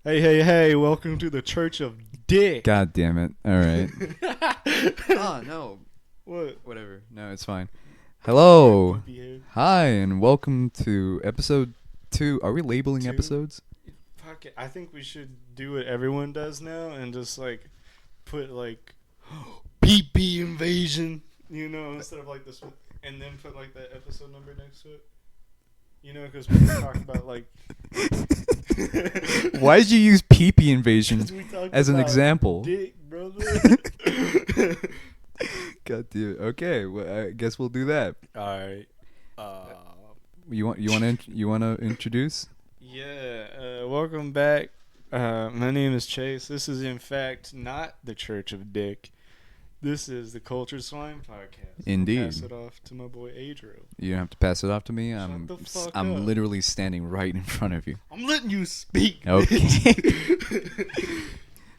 Hey, welcome to the Church of Dick. God damn it. All right. Oh, No. what? Whatever. No, it's fine. Hello. Poopy head. Hi, and welcome to episode 2. Are we labeling 2? episodes? Fuck it. I think we should do what everyone does now and just, like, put, like, PP invasion, instead of, like, this one. And then put, like, that episode number next to it. Because we talk about, like... Why did you use pee-pee invasion as an about example? Dick, brother. God damn it. Okay, well, I guess we'll do that. Alright. You want to introduce? Yeah, welcome back. My name is Chase. This is, in fact, not the Church of Dick. This is the Cultured Swine podcast. Indeed. I'll pass it off to my boy Adriel. You don't have to pass it off to me. Shut the fuck I'm up. literally standing right in front of you. I'm letting you speak. Okay.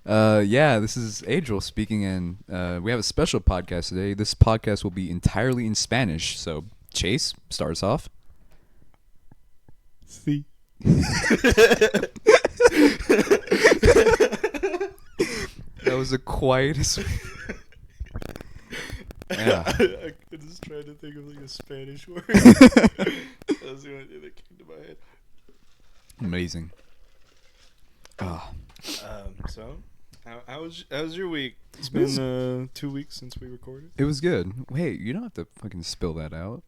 Yeah, this is Adriel speaking, and we have a special podcast today. This podcast will be entirely in Spanish. So, Chase, start us off. See. That was the quietest. Yeah. I just tried to think of like a Spanish word. That was the only thing that came to my head. Amazing. Oh. So, how was your week? It's been 2 weeks since we recorded. It was good. Hey, you don't have to fucking spill that out.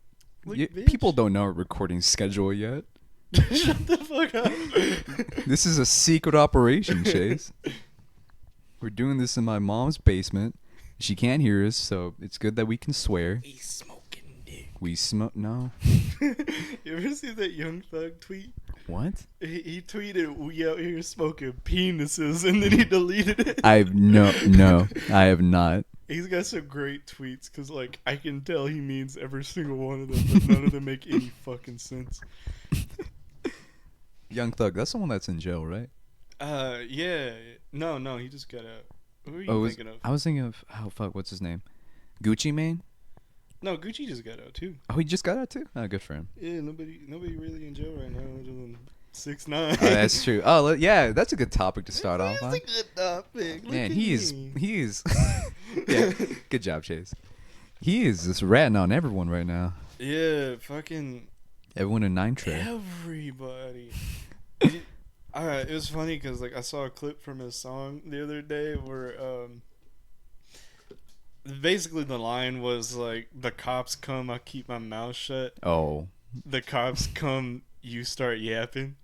Like, People don't know our recording schedule yet. Shut the fuck up. This is a secret operation, Chase. We're doing this in my mom's basement. She can't hear us, so it's good that we can swear. We smoking dick. We smoke. No. You ever see that Young Thug tweet? What? He tweeted, "We out here smoking penises," and then he deleted it. I have not. He's got some great tweets because, like, I can tell he means every single one of them, but none of them make any fucking sense. Young Thug, that's the one that's in jail, right? Yeah. No, he just got out. Who are you thinking of? I was thinking of, what's his name? Gucci Mane? No, Gucci just got out too. Oh, he just got out too? Oh, good for him. Yeah, nobody really in jail right now other than 6ix9ine. Oh, that's true. Oh, yeah, that's a good topic to start off on. That's a good topic. Look Man, at he is. me. Yeah, good job, Chase. He is just ratting on everyone right now. Yeah, fucking Everyone in 9 Tray. everybody. It was funny because, like, I saw a clip from his song the other day where basically the line was like, "The cops come, I keep my mouth shut. Oh. The cops come, you start yapping."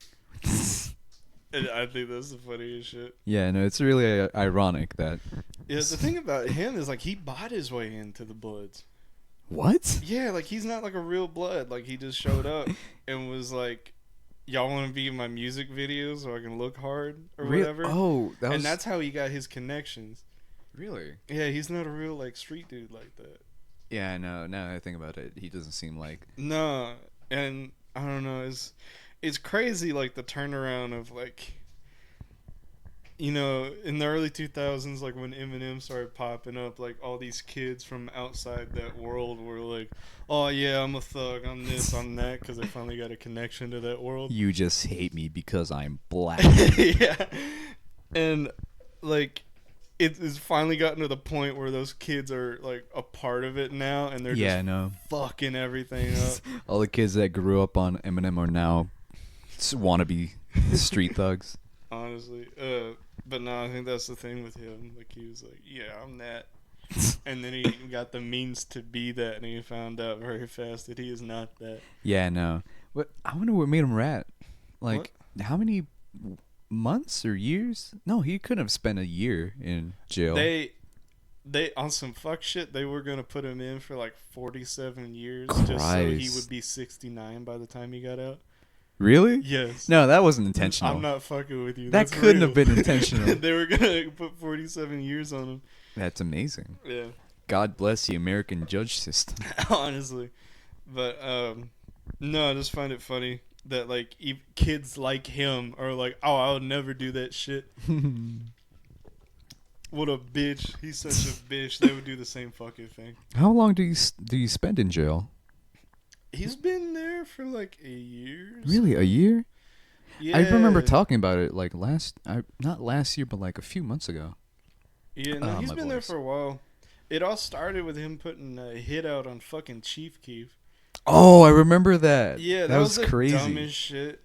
And I think that's the funniest shit. Yeah, no, it's really ironic that. Yeah, the thing about him is, like, he bought his way into the Bloods. What? Yeah, like, he's not like a real Blood. Like, he just showed up and was like, "Y'all want to be in my music videos so I can look hard or whatever." Oh, And that's how he got his connections. really. Yeah, he's not a real, like, street dude like that. Yeah, no. Now that I think about it, he doesn't seem like. No, and I don't know. It's crazy, like, the turnaround of, like, in the early 2000s, like, when Eminem started popping up, like, all these kids from outside that world were like, "Oh yeah, I'm a thug, I'm this, I'm that," because they finally got a connection to that world. You just hate me because I'm black. Yeah, and, like, it's finally gotten to the point where those kids are, like, a part of it now, and they're Yeah, just no. fucking everything up. All the kids that grew up on Eminem are now wannabe street thugs. Honestly, but no, I think that's the thing with him. Like, he was like, "Yeah, I'm that," and then he got the means to be that, and he found out very fast that he is not that. Yeah, no. But I wonder what made him rat. Like, how many months or years? No, he couldn't have spent a year in jail. They on some fuck shit. They were gonna put him in for like 47 years, just so he would be 69 by the time he got out. Really? Yes. No, that wasn't intentional. I'm not fucking with you. That That's couldn't real. have been intentional. They were gonna put 47 years on him. That's amazing. Yeah. God bless the American judge system. Honestly, but no, I just find it funny that, like, kids like him are like, "Oh, I'll never do that shit." What a bitch! He's such a bitch. They would do the same fucking thing. How long do you spend in jail? He's been there for like a year. Really, a year? Yeah. I remember talking about it like not last year, but like a few months ago. Yeah, no, he's My been there voice. for a while. It all started with him putting a hit out on fucking Chief Keef. Oh, I remember that. Yeah, That that was was the crazy. dumbest shit.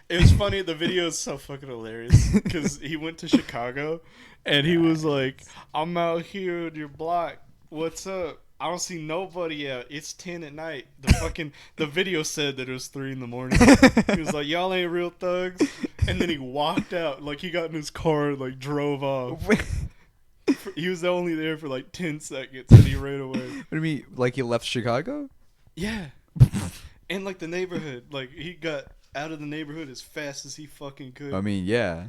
It was funny. The video is so fucking hilarious because he went to Chicago and he was like, "I'm out here on your block. What's up? I don't see nobody out. It's 10 at night." The video said that it was 3 in the morning. He was like, "Y'all ain't real thugs," and then he walked out. Like he got in his car and like drove off. He was only there for like 10 seconds and he ran away. What do you mean? Like he left Chicago? Yeah. And like the neighborhood, like he got out of the neighborhood as fast as he fucking could. I mean, yeah.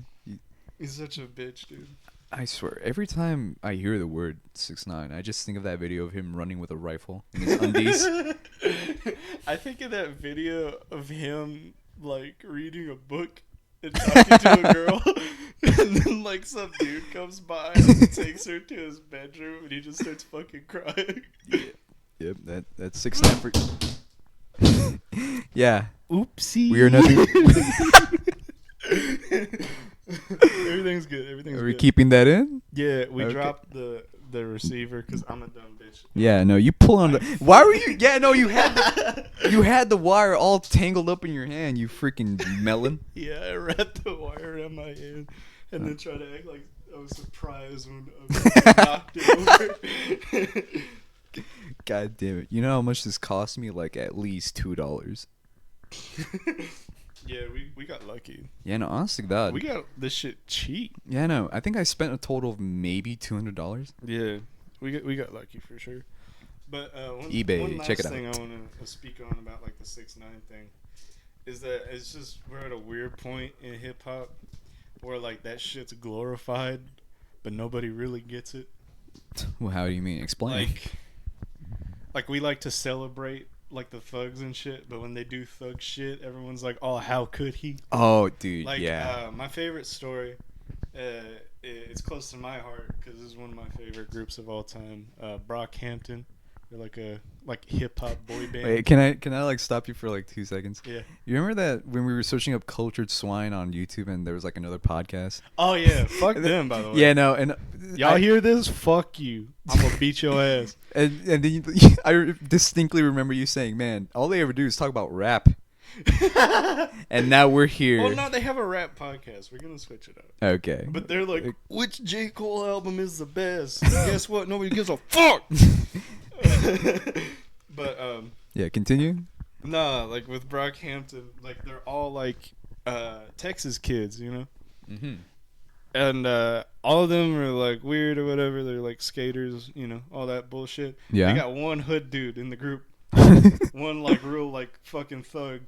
He's such a bitch, dude. I swear, every time I hear the word 6ix9ine, I just think of that video of him running with a rifle in his undies. I think of that video of him like reading a book and talking to a girl, and then like some dude comes by and takes her to his bedroom, and he just starts fucking crying. Yep, that's 6ix9ine for. Yeah. Oopsie. We are nothing. Everything's good. Everything's Are we good. keeping that in? Yeah, we Okay. dropped the receiver because I'm a dumb bitch. Yeah, no, you pull on the. Why were you? Yeah, no, you had the wire all tangled up in your hand. You freaking melon. Yeah, I wrapped the wire around my hand and then tried to act like I was surprised when I knocked it over. God damn it! You know how much this cost me? Like at least $2. Yeah, we got lucky. Yeah, no, honestly, God. We got this shit cheap. Yeah, no, I think I spent a total of maybe $200. Yeah, we got lucky for sure. But eBay, one last check it thing out. I want to speak on about like the 6ix9ine thing is that it's just we're at a weird point in hip hop where like that shit's glorified, but nobody really gets it. Well, how do you mean? Explain. Like we like to celebrate like the thugs and shit, but when they do thug shit, everyone's like, "Oh, how could he?" Oh, dude, Like, yeah. my favorite story, it's close to my heart because this is one of my favorite groups of all time. Brockhampton, they're like a hip hop boy band. Wait, can I like stop you for like 2 seconds? Yeah. You remember that when we were searching up cultured swine on YouTube and there was like another podcast? Oh yeah, fuck them by the way. Yeah, no, and Y'all hear this? Fuck you. I'm gonna beat your ass. And then I distinctly remember you saying, "Man, all they ever do is talk about rap." And now we're here. Well, no, they have a rap podcast. We're gonna switch it up. Okay. But they're like, which J. Cole album is the best? Guess what? Nobody gives a fuck. But Yeah, continue. nah, like with Brockhampton, like they're all like Texas kids, you know. Mm-hmm. And all of them are like weird or whatever. They're like skaters, you know, all that bullshit. Yeah. They got one hood dude in the group, one like real like fucking thug,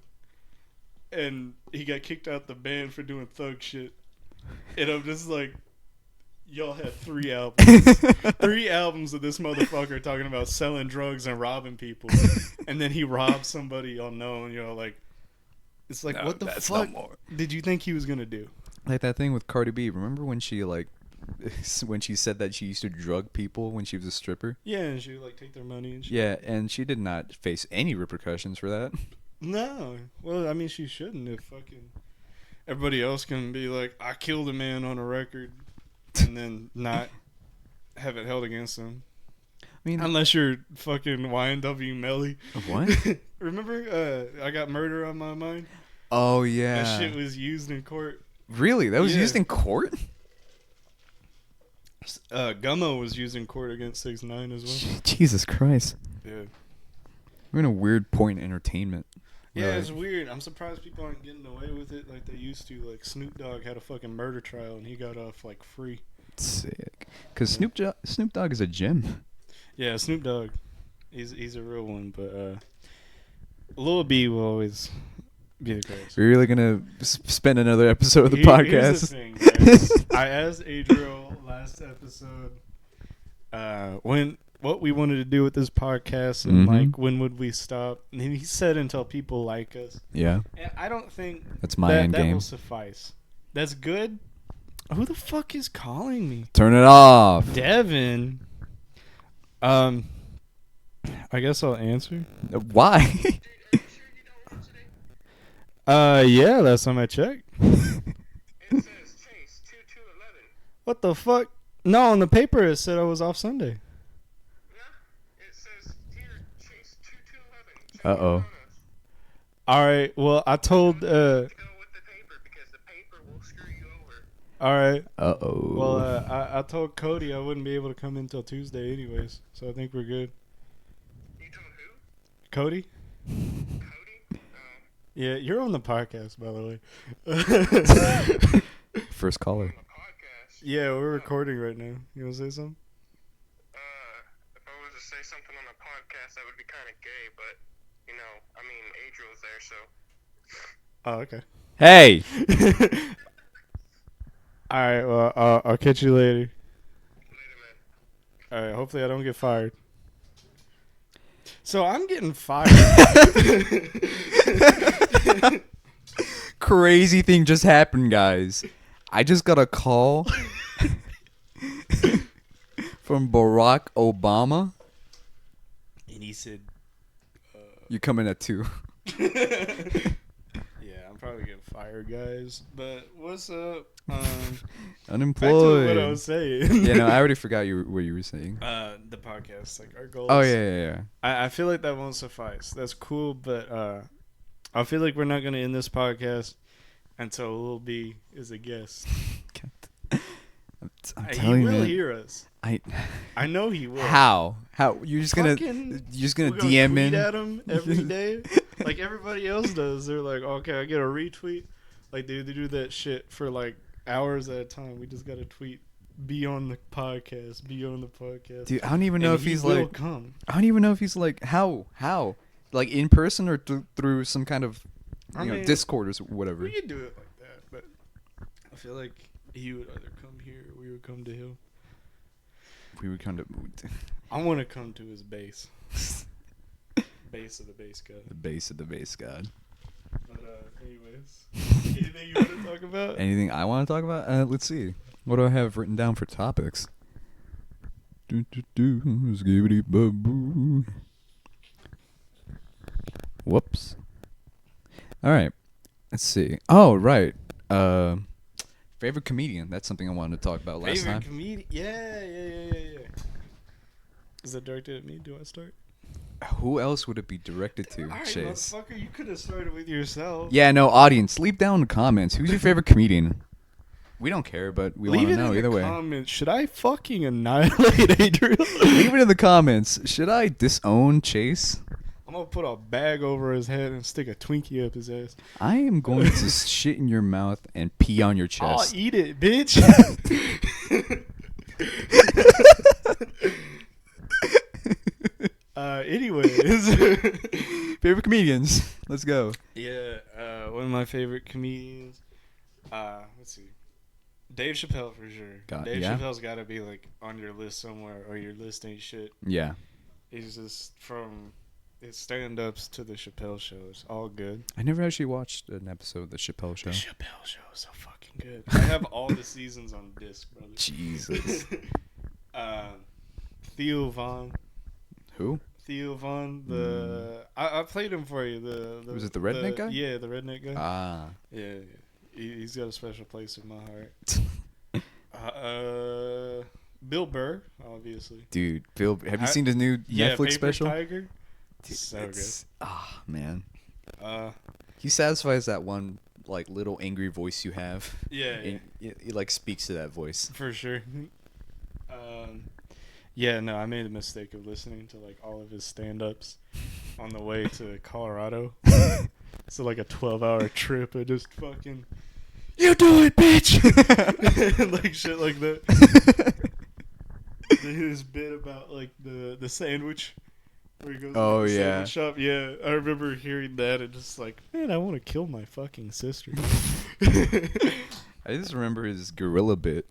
and he got kicked out the band for doing thug shit. And I'm just like, y'all had 3 albums, 3 albums of this motherfucker talking about selling drugs and robbing people, and then he robbed somebody unknown. You know, like it's like, No, what the that's fuck no more. did you think he was gonna do? Like that thing with Cardi B. Remember when she when she said that she used to drug people when she was a stripper? Yeah, and she would like take their money and shit. Yeah, and she did not face any repercussions for that. No. Well, I mean, she shouldn't if fucking everybody else can be like, I killed a man on a record and then not have it held against them. I mean, Unless you're fucking YNW Melly. what? Remember, I got murder on my mind? Oh yeah. That shit was used in court. Really? That was Yeah. used in court? Gummo was used in court against 6ix9ine as well. Jesus Christ. Yeah. We're in a weird point in entertainment. Yeah, Really. it's weird. I'm surprised people aren't getting away with it like they used to. Like Snoop Dogg had a fucking murder trial and he got off like free. Sick. Because Snoop Dogg is a gem. Yeah, Snoop Dogg. He's a real one, but Lil B will always be the greatest. We're really gonna spend another episode of the Here's podcast. the thing, guys. I asked Adriel last episode what we wanted to do with this podcast and like when would we stop, and he said until people like us. Yeah, And I don't think that's my end that game. will suffice. That's good. Who the fuck is calling me? Turn it off. Devin. I guess I'll answer. Why? Yeah, last time I checked. It says Chase 2211. What the fuck? No, on the paper it said I was off Sunday. Yeah, it says here Chase 2211. Check Uh oh. your photos. All right. Well, I told. Go with the paper because the paper will screw you over. All right. Uh oh. Well, I told Cody I wouldn't be able to come in until Tuesday, anyways. So I think we're good. You told who? Cody? Cody? Yeah, you're on the podcast, by the way. First caller. On the podcast. Yeah, we're recording right now. You want to say something? If I was to say something on a podcast, that would be kind of gay, but, you know, I mean, Adriel's there, so. Oh, okay. Hey. All right. Well, I'll catch you later. Later, man. All right. Hopefully, I don't get fired. So I'm getting fired. Crazy thing just happened, guys. I just got a call from Barack Obama. And he said, You coming at 2. "Yeah, I'm probably getting fired, guys. But what's up? Back to Unemployed. what I was saying. Yeah, no, I already forgot what you were saying. The podcast, like our goals. Oh yeah. I feel like that won't suffice. That's cool, but I feel like we're not gonna end this podcast until Lil B is a guest. I'm He telling you, will man. hear us. I I know he will. How you're just gonna Fucking- you're just gonna We're DM tweet in at him every day, like everybody else does. They're like, okay, I get a retweet. Like they do that shit for like hours at a time. We just got to tweet. Be on the podcast. Be on the podcast. Dude, I don't even know And if he he's will like come. I don't even know if he's like how like in person or through some kind of I you know mean, Discord or whatever. We could do it like that, but I feel like he would either come here or we would come to him. We would kind of I want to come to his base. Base of the base god. the base of the base god. But anyways, anything you want to talk about? Anything I want to talk about? Let's see. What do I have written down for topics? Skibbity-boo. Whoops. All right. Let's see. Oh, right. Favorite comedian. That's something I wanted to talk about last Favorite time. comedian? Yeah. Is that directed at me? Do I start? Who else would it be directed to, All right, Chase? motherfucker, you could have started with yourself. Yeah, no, audience, leave down in the comments. Who's your favorite comedian? We don't care, but we want Leave to it know in either the way. comments. Should I fucking annihilate Adriel? Leave it in the comments. Should I disown Chase? I'm gonna put a bag over his head and stick a Twinkie up his ass. I am going to shit in your mouth and pee on your I'll chest. eat it, bitch. Anyways. Favorite comedians. Let's go. Yeah, one of my favorite comedians. Let's see. Dave Chappelle for sure. Dave yeah? Chappelle's got to be like on your list somewhere, or your list ain't shit. Yeah. He's just from his stand-ups to the Chappelle show. It's all good. I never actually watched an episode of The Chappelle Show. The Chappelle show is so fucking good. I have all the seasons on disc, brother. Jesus. Theo Von. Who? Theo Von. I played him for you. The Was it the redneck guy? Yeah, the redneck guy. Ah. Yeah. He's got a special place in my heart. Bill Burr, obviously. Dude, Bill, have you seen the new Netflix Paper special? Tiger. Dude, So it's- Ah, man. good. He satisfies that one like little angry voice you have. Yeah, And it like speaks to that voice. for sure. Yeah, no, I made the mistake of listening to like all of his stand-ups on the way to Colorado. So like a 12-hour trip. I just fucking, you do it, bitch. Like shit like that. His bit about like the sandwich where he goes Oh, to the yeah. sandwich shop. Yeah, I remember hearing that and just like, man, I want to kill my fucking sister. I just remember his gorilla bit.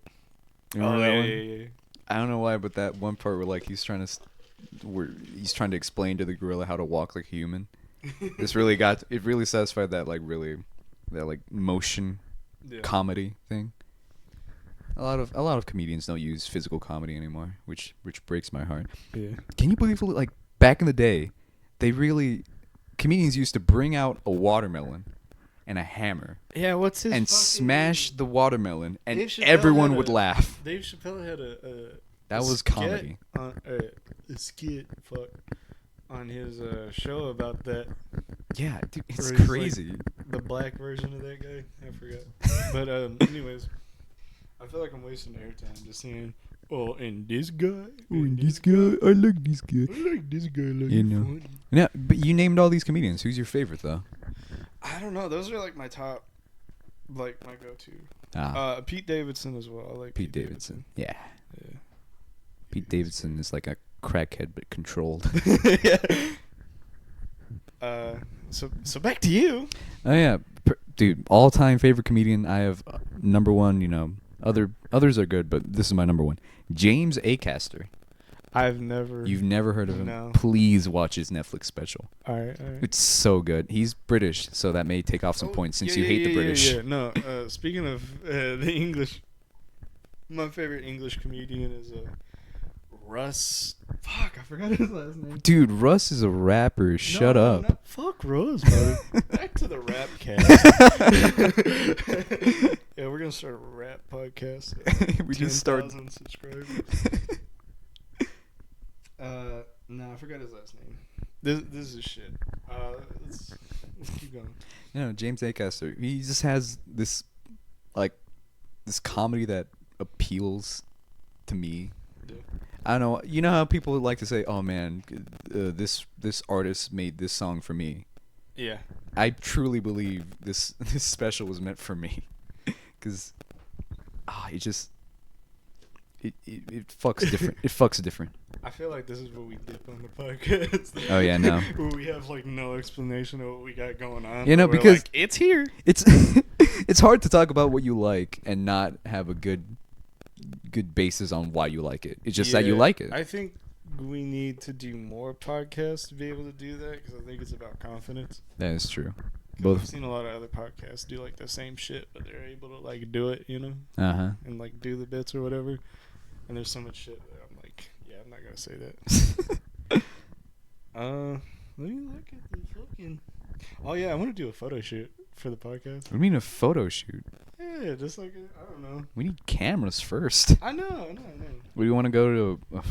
You remember that one? Yeah. I don't know why, but that one part where like he's trying to explain to the gorilla how to walk like a human. It really satisfied that motion Yeah. comedy thing. A lot of comedians don't use physical comedy anymore, which breaks my heart. Yeah. Can you believe like back in the day, comedians used to bring out a watermelon and a hammer Yeah, what's his and fucking smash the watermelon, and Dave Chappelle everyone had would a- laugh. Dave Chappelle had a That was skit comedy. a skit on his show about that. Yeah, dude, it's Where he's, crazy. The black version of that guy. I forgot. But anyways, I feel like I'm wasting airtime just saying, oh, and this guy. And this guy. I like this guy. I like this guy. Like You know. funny. Yeah, but you named all these comedians. Who's your favorite though? I don't know. Those are like my top, like my go-to. Ah, Pete Davidson as well. I like Pete Davidson. Yeah, Yeah. Pete Davidson is like a crackhead but controlled. Yeah. So back to you. Oh yeah, dude, all-time favorite comedian. I have number one. You know, others are good, but this is my number one. James Acaster. I've never. You've never heard of him? No. Please watch his Netflix special. All right. It's so good. He's British, so that may take off some points since you hate the British. Yeah. No. Speaking of the English, my favorite English comedian is Russ. Fuck, I forgot his last name. Dude, Russ is a rapper. Shut up. No, fuck Russ, bro. Back to the rap cast. Yeah, we're gonna start a rap podcast. We just start. 10,000 subscribers. No, I forgot his last name. This is shit. Let's keep going. You know, James Acaster. He just has this, like, this comedy that appeals to me. Yeah. I don't know. You know how people like to say, "Oh man, this artist made this song for me." Yeah. I truly believe this special was meant for me, because it just it fucks different. It fucks different. I feel like this is what we dip on the podcast. Oh, yeah, no. Where we have like no explanation of what we got going on. You know, but we're because like, it's here. It's it's hard to talk about what you like and not have a good basis on why you like it. It's just that you Yeah, like it. I think we need to do more podcasts to be able to do that, because I think it's about confidence. That is true. 'Cause I've seen a lot of other podcasts do like the same shit, but they're able to like do it, you know, and like do the bits or whatever. And there's so much shit that I'm like, yeah, I'm not gonna say that. Let me look at the fucking. Oh yeah, I want to do a photo shoot for the podcast. What do you mean a photo shoot? Yeah, just like I don't know. We need cameras first. I know. Do you want to go to?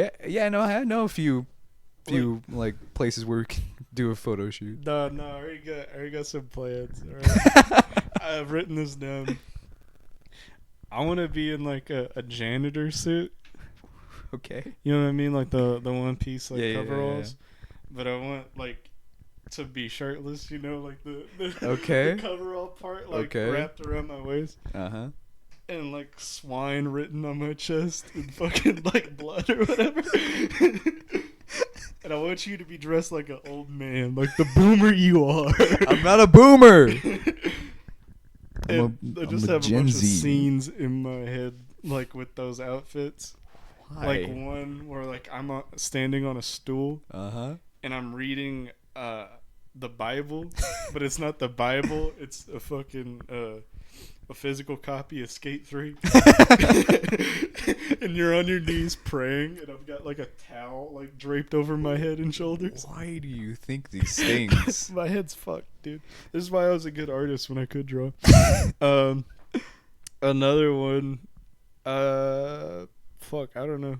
I know a few like places where we can do a photo shoot. No, I already got some plans. All right. I've written this down. I want to be in like a janitor suit. Okay. You know what I mean, like the one piece like Yeah, coveralls. But I want like to be shirtless. You know, like the Okay. the coverall part like Okay. wrapped around my waist. Uh-huh. And like swine written on my chest and fucking like blood or whatever. And I want you to be dressed like an old man, like the boomer you are. I'm not a boomer. And I just have a Gen bunch Z. of scenes in my head, like with those outfits. Why? Like one where like I'm standing on a stool Uh-huh. and I'm reading the Bible, but it's not the Bible. It's a fucking a physical copy of Skate 3. And you're on your knees praying, and I've got like a towel like draped over my head and shoulders. Why do you think these things? My head's fucked, dude. This is why I was a good artist when I could draw. Another one. Fuck, I don't know.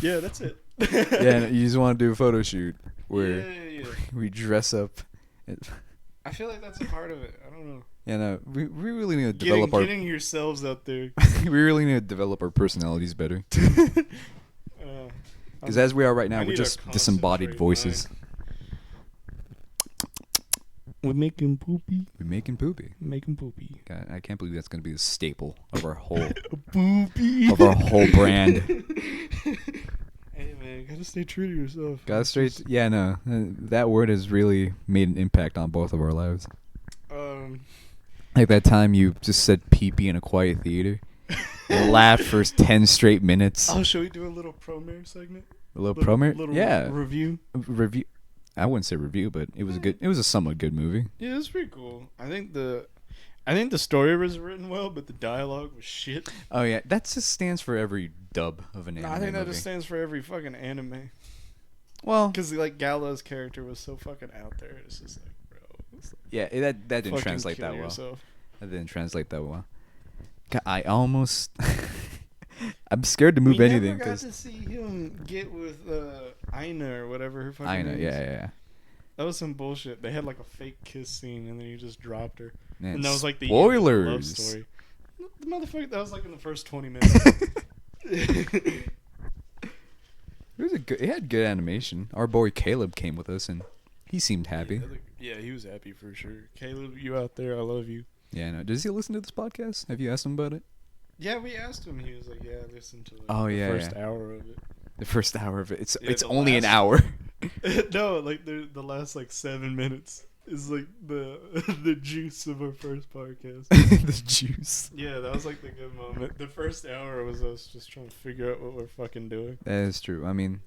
Yeah, that's it. Yeah, you just want to do a photo shoot where Yeah. we dress up. I feel like that's a part of it. I don't know. Yeah, no, we really need to develop Getting yourselves out there. we really need to develop our personalities better. Because as we are right now, I we're need just to disembodied concentrate voices. We're making poopy. We're making poopy. Making poopy. God, I can't believe that's going to be the staple of our whole Poopy. of our whole brand. Hey man, gotta stay true to yourself. Got straight. Yeah, no, that word has really made an impact on both of our lives. Like that time you just said pee-pee in a quiet theater and laughed for 10 straight minutes. Oh, should we do a little promare segment? A little promo? Little Yeah. review. Review. I wouldn't say review, but it was a good. It was a somewhat good movie. Yeah, it was pretty cool. I think the story was written well, but the dialogue was shit. Oh yeah, that just stands for every dub of an anime I think that movie. just stands for every fucking anime. Well, Because like Gala's character was so fucking out there. It's just like, bro. Yeah, that didn't Fucking translate kill that well. yourself. That didn't translate that well. I almost. I'm scared to move we anything never got because to see him get with Ina or whatever her fucking Ina, name yeah, is. yeah. That was some bullshit. They had like a fake kiss scene and then he just dropped her. Man, and that was like the spoilers. love story. The motherfucker, that was like in the first 20 minutes. It was a good. It had good animation. Our boy Caleb came with us and he seemed happy. Yeah, he was happy for sure. Caleb, you out there, I love you. Yeah, no. Does he listen to this podcast? Have you asked him about it? Yeah, we asked him. He was like, "Yeah, I listened to the first hour of it." The first hour of it. It's the only an last- hour. No, like the last like 7 minutes is like the juice of our first podcast. The juice. Yeah, that was like the good moment. The first hour was us just trying to figure out what we're fucking doing. That is true. I mean,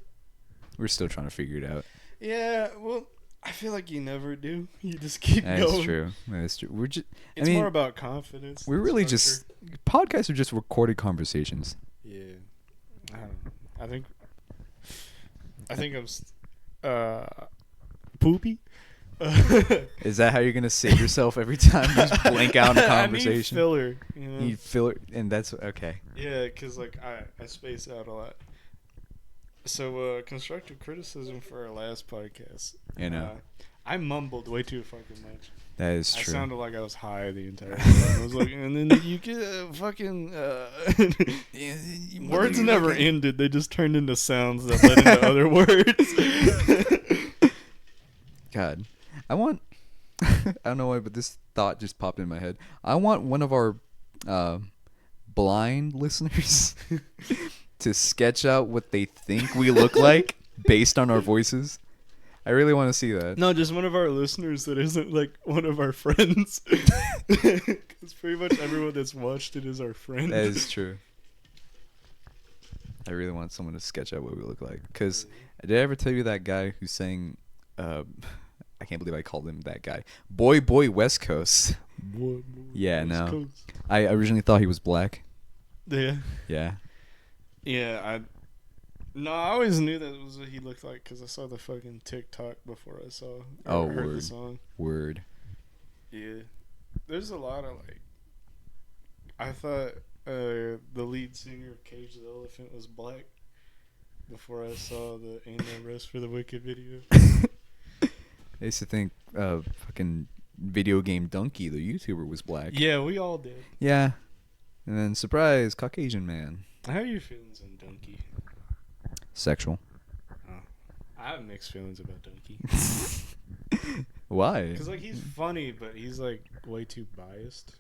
we're still trying to figure it out. Yeah, well, I feel like you never do. You just keep That going. is true. That is true. We're just. It's more about confidence. We're than really structure. just podcasts are just recorded conversations. Yeah, I don't know. I think I'm poopy. Is that how you're gonna save yourself every time you just blank out in a conversation? I need filler. You know? You filler, and that's okay. Yeah, because like I space out a lot. So constructive criticism for our last podcast. You know. I mumbled way too fucking much. That is true. I sounded like I was high the entire time. I was like, and then you get fucking words never ended. They just turned into sounds that led into other words. God, I want. I don't know why, but this thought just popped in my head. I want one of our blind listeners to sketch out what they think we look like based on our voices. I really want to see that. No, just one of our listeners that isn't like one of our friends. Because pretty much everyone that's watched it is our friend. That is true. I really want someone to sketch out what we look like. Because did I ever tell you that guy who's saying, I can't believe I called him that guy. Boy West Coast. Boy, Yeah, West no. Coast. I originally thought he was black. Yeah. Yeah. Yeah, I always knew that was what he looked like because I saw the fucking TikTok before I saw or heard the song. Word. Yeah, there's a lot of like. I thought the lead singer of Cage the Elephant was black before I saw the "Ain't No Rest for the Wicked" video. I used to think fucking video game Donkey, the YouTuber, was black. Yeah, we all did. Yeah. And then surprise, Caucasian man. How are your feelings on Donkey? Sexual. Oh, I have mixed feelings about Donkey. Why? Because like he's funny, but he's like way too biased.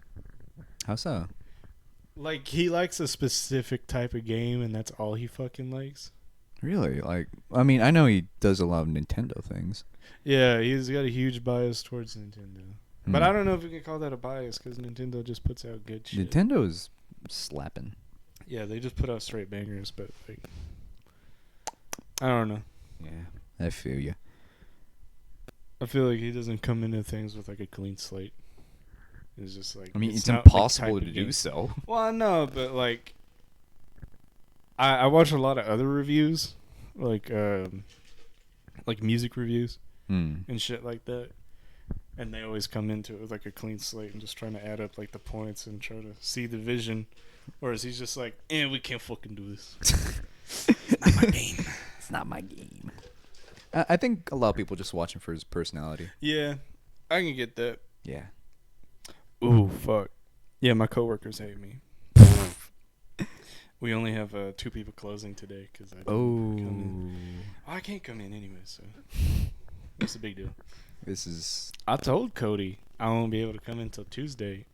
How so? Like he likes a specific type of game, and that's all he fucking likes. Really? Like, I mean, I know he does a lot of Nintendo things. Yeah, he's got a huge bias towards Nintendo. But I don't know if we can call that a bias because Nintendo just puts out good shit. Nintendo is slapping. Yeah, they just put out straight bangers, but like, I don't know. Yeah, I feel you. I feel like he doesn't come into things with like a clean slate. It's just like I mean, it's not, like, impossible type to of do game. so. Well, I know, but like, I watch a lot of other reviews, like music reviews and shit like that, and they always come into it with like a clean slate and just trying to add up like the points and try to see the vision. Whereas he's just like, we can't fucking do this. It's not my game. It's not my game. I think a lot of people just watch him for his personality. Yeah, I can get that. Yeah. Ooh, fuck. Yeah, my coworkers hate me. We only have 2 people closing today because I didn't come in. I can't come in anyway, so what's the big deal? This is... I told Cody I won't be able to come in until Tuesday.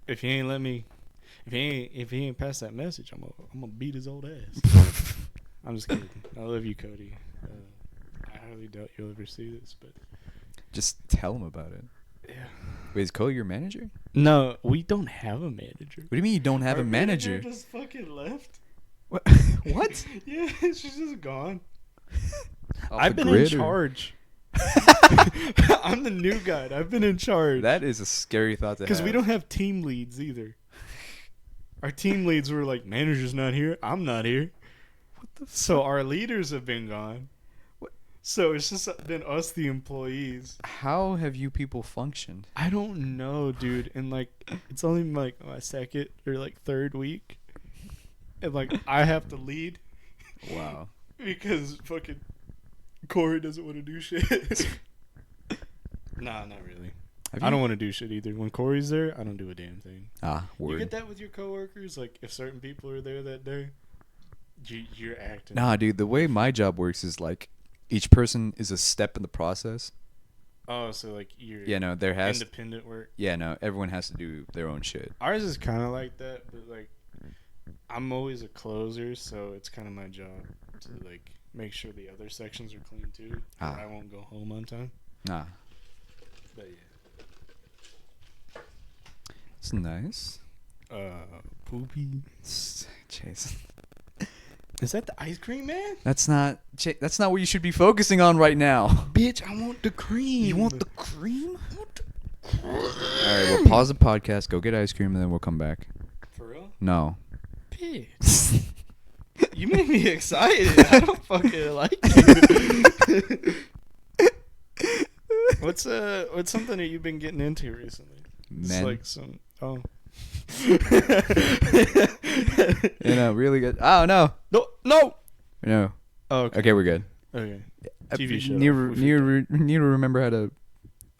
If he ain't let me, if he ain't passed that message, I'm gonna beat his old ass. I'm just kidding. I love you, Cody. I highly doubt you'll ever see this, but Just tell him about it. yeah. Wait, is Cody your manager? No, we don't have a manager. What do you mean you don't have Our a manager? just fucking left. What? What? Yeah, she's just gone. Off I've the been in grid, or- charge. I'm the new guy. I've been in charge. That is a scary thought to have. Because we don't have team leads either. Our team leads were like, manager's not here. I'm not here. So our leaders have been gone. What? So it's just been us, the employees. How have you people functioned? I don't know, dude. And like, it's only like my second or like third week, and like I have to lead. Wow. Because fucking Corey doesn't want to do shit. Nah, not really. I don't want to do shit either. When Corey's there, I don't do a damn thing. Ah, word. You get that with your coworkers? Like, if certain people are there that day, you're acting. Nah, dude, the way my job works is like each person is a step in the process. Oh, so like you're independent work. Yeah, no, everyone has to do their own shit. Ours is kind of like that, but like I'm always a closer, so it's kind of my job to like make sure the other sections are clean too. I won't go home on time. Ah. But yeah. It's nice. Poopy. Chase. Is that the ice cream, man? That's not what you should be focusing on right now. Bitch, I want the cream. You want the cream? Alright, we'll pause the podcast, go get ice cream, and then we'll come back. For real? No. Bitch. You made me excited. I don't fucking like you. What's something that you've been getting into recently? Men. It's like some Really good. Oh no. No. No. Oh, okay, we're good. Okay. TV show. Need to remember how to.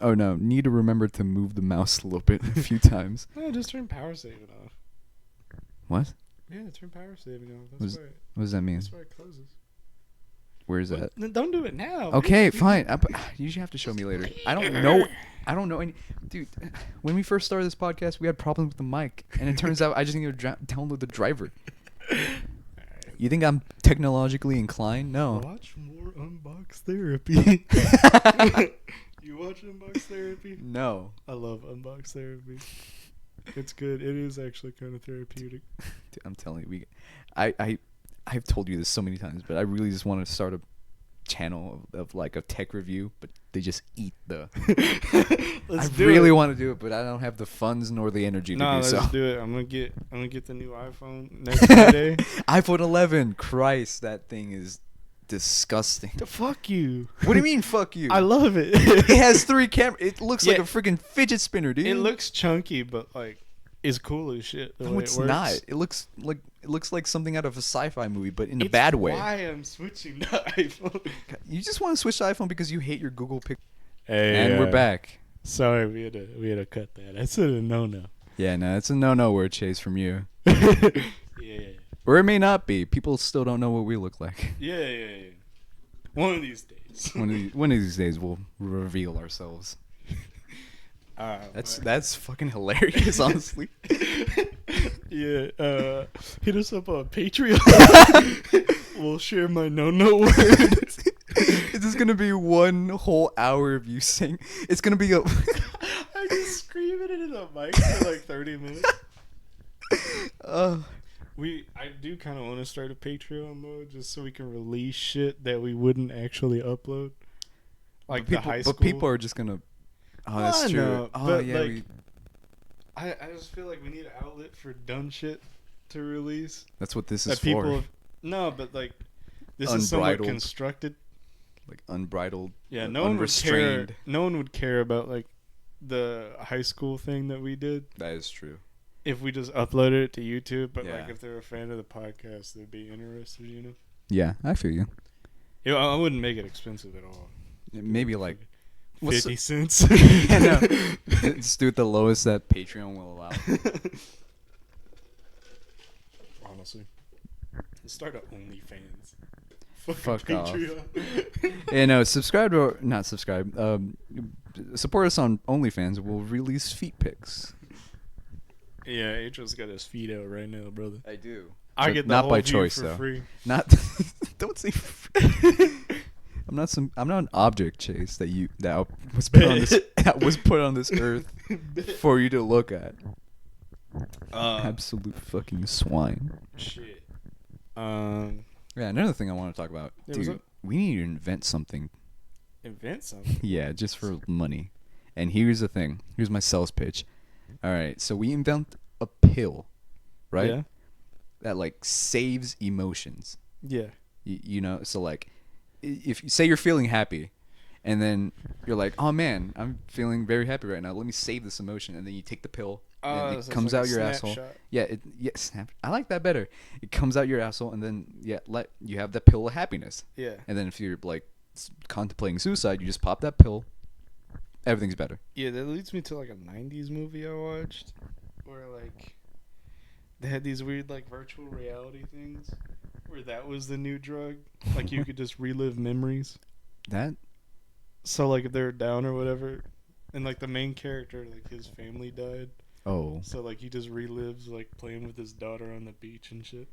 Oh no, need to remember to move the mouse a little bit a few times. No, just turn power saving off. What? Yeah, turn power saving off. What does that mean? That's why it closes. Where's that? Don't do it now. Okay, fine. You should have to show me later. I don't know any. Dude, when we first started this podcast, we had problems with the mic, and it turns out I just need to download the driver. You think I'm technologically inclined? No. Watch more Unbox Therapy. You watch Unbox Therapy? No. I love Unbox Therapy. It's good. It is actually kind of therapeutic. Dude, I'm telling you, I've told you this so many times, but I really just want to start a channel of like a tech review, but they just eat the. I really want to do it, but I don't have the funds nor the energy to do so. Let's do it. I'm gonna get the new iPhone next Friday. iPhone 11. Christ, that thing is disgusting. Fuck you. What do you mean, fuck you? I love it. It has 3 cameras. It looks like a freaking fidget spinner, dude. It looks chunky, but like it's cool as shit. No, it's not. It looks like something out of a sci-fi movie, but in a bad way. Why I'm switching to iPhone. You just want to switch to iPhone because you hate your Google Pics. Hey, and we're back. Sorry, we had to cut that. That's a no-no. Yeah, no, it's a no-no word, Chase, from you. Yeah. Or it may not be. People still don't know what we look like. Yeah. One of these days. One of these days, we'll reveal ourselves. That's fucking hilarious, honestly. Yeah, hit us up on Patreon. We'll share my no words. This is gonna be one whole hour of you saying. It's gonna be a. I just screaming into the mic for like 30 minutes. I do kind of want to start a Patreon mode just so we can release shit that we wouldn't actually upload, like the high school. But people are just gonna. Oh, that's true. No, but yeah, like, I just feel like we need an outlet for dumb shit to release. That's what this is for. No, but like this is somewhat constructed. Like unbridled. Yeah, no one would care. No one would care about like the high school thing that we did. That is true. If we just uploaded it to YouTube, but like if they're a fan of the podcast, they'd be interested. You know. Yeah, I feel you. Yeah, I wouldn't make it expensive at all. Maybe like 50 cents. Yeah, no. Just do it the lowest that Patreon will allow. Honestly. Let's start an OnlyFans. Fuck off. Yeah, no, subscribe or not subscribe. Support us on OnlyFans. We'll release feet pics. Yeah, Adriel's got his feet out right now, brother. I do. I get the not whole by view choice for though. Free. Not. Don't say. Free. I'm not an object, Chase, that was put on this earth for you to look at. Absolute fucking swine. Shit. Yeah, another thing I want to talk about, dude. We need to invent something. Invent something? Yeah, just for money. And here's the thing. Here's my sales pitch. All right, so we invent a pill, right? Yeah. That like saves emotions. Yeah. You know, so like if you say you're feeling happy, and then you're like, oh man, I'm feeling very happy right now. Let me save this emotion, and then you take the pill, and it so comes it's like out a your snapshot. asshole. Yeah, snap. I like that better. It comes out your asshole, and then let you have that pill of happiness. Yeah. And then if you're like contemplating suicide, you just pop that pill. Everything's better. Yeah, that leads me to like a '90s movie I watched, where like they had these weird like virtual reality things, where that was the new drug. Like you could just relive memories. That. So like if they're down or whatever, and like the main character, like his family died. Oh. So like he just relives like playing with his daughter on the beach and shit.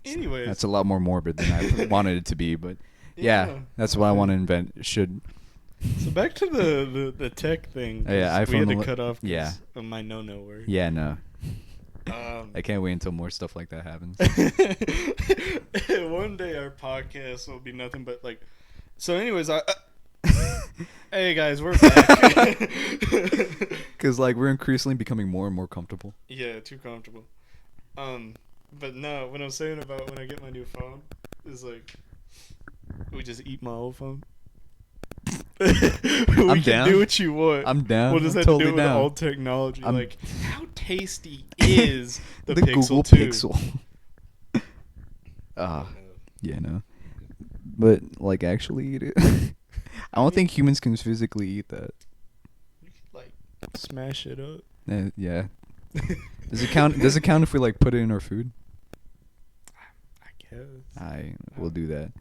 Anyways, That's a lot more morbid than I wanted it to be, but yeah, that's what I want to invent. It should. So back to the tech thing. Yeah, we had to iPhone. cut off. Yeah. Of my no word. Yeah, no. I I can't wait until more stuff like that happens. One day our podcast will be nothing but like. So, anyways, hey guys, we're back. Because like we're increasingly becoming more and more comfortable. Yeah, too comfortable. But no, what I'm saying about when I get my new phone is like, we just eat my old phone. I'm down. Do what you want. I'm down. What does I'm that totally do with down. old technology? Like, how tasty is the Google Pixel 2? Pixel? Yeah, no. But like actually eat it. I don't think humans can physically eat that. You could, like, smash it up. Yeah. Does it count? Does it count if we like put it in our food? I guess. We'll do that.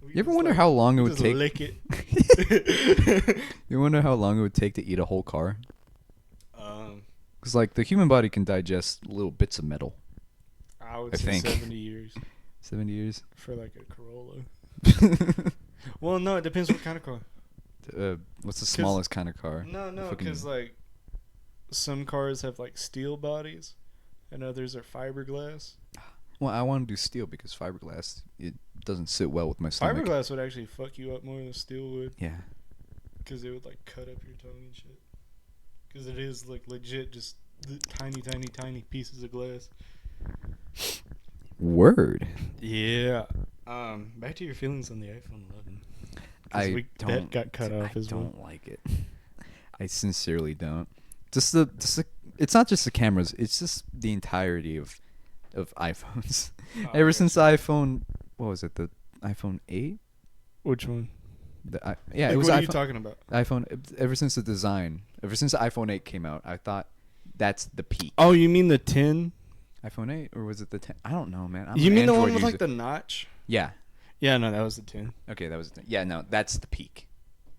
We You ever just, wonder like, how long it would just take? lick it. You wonder how long it would take to eat a whole car? Because like the human body can digest little bits of metal. I would I say think. 70 years 70 years. for like a Corolla. Well, no, it depends what kind of car. What's the smallest kind of car? No, Fucking- because like some cars have like steel bodies, and others are fiberglass. Well, I want to do steel because fiberglass it doesn't sit well with my stomach. Fiberglass would actually fuck you up more than steel would, Yeah. because it would like cut up your tongue and shit. Because it is like legit just tiny pieces of glass. Word. Yeah. Back to your feelings on the iPhone 11. That got cut off as well. I don't like it. I sincerely don't. Just the it's not just the cameras. It's just the entirety of iPhones. Ever since the iPhone, what was it? The iPhone 8? Which one? Yeah, Like, it was. what are you iPhone, talking about? iPhone. Ever since the design, ever since the iPhone 8 came out, I thought that's the peak. Oh, you mean the 10? iPhone 8 or was it the 10? I don't know, man. You mean the one with like the notch? Yeah. Yeah, no, that was the 10. Okay, that was the yeah. No, that's the peak.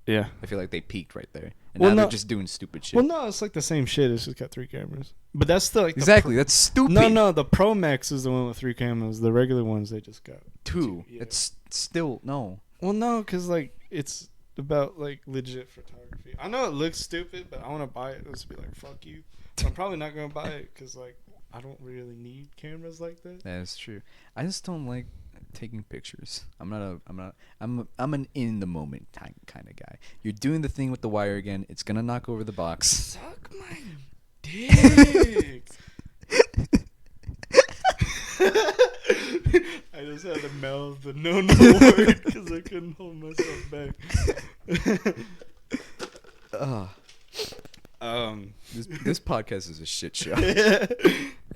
Yeah. I feel like they peaked right there, and Well, now no- they're just doing stupid shit. Well, no, it's like the same shit. It's just got 3 cameras. But that's the like exactly. That's stupid. No, the Pro Max is the one with 3 cameras. The regular ones they just got 2. Yeah. It's still no. Well, no, because like it's about like legit photography. I know it looks stupid, but I want to buy it. Let's be like, fuck you. I'm probably not gonna buy it because like I don't really need cameras like that. That is true. I just don't like taking pictures. I'm an in the moment kind of guy. You're doing the thing with the wire again. It's gonna knock over the box. Suck my dick. I just had to mouth the no word because I couldn't hold myself back. This podcast is a shit show.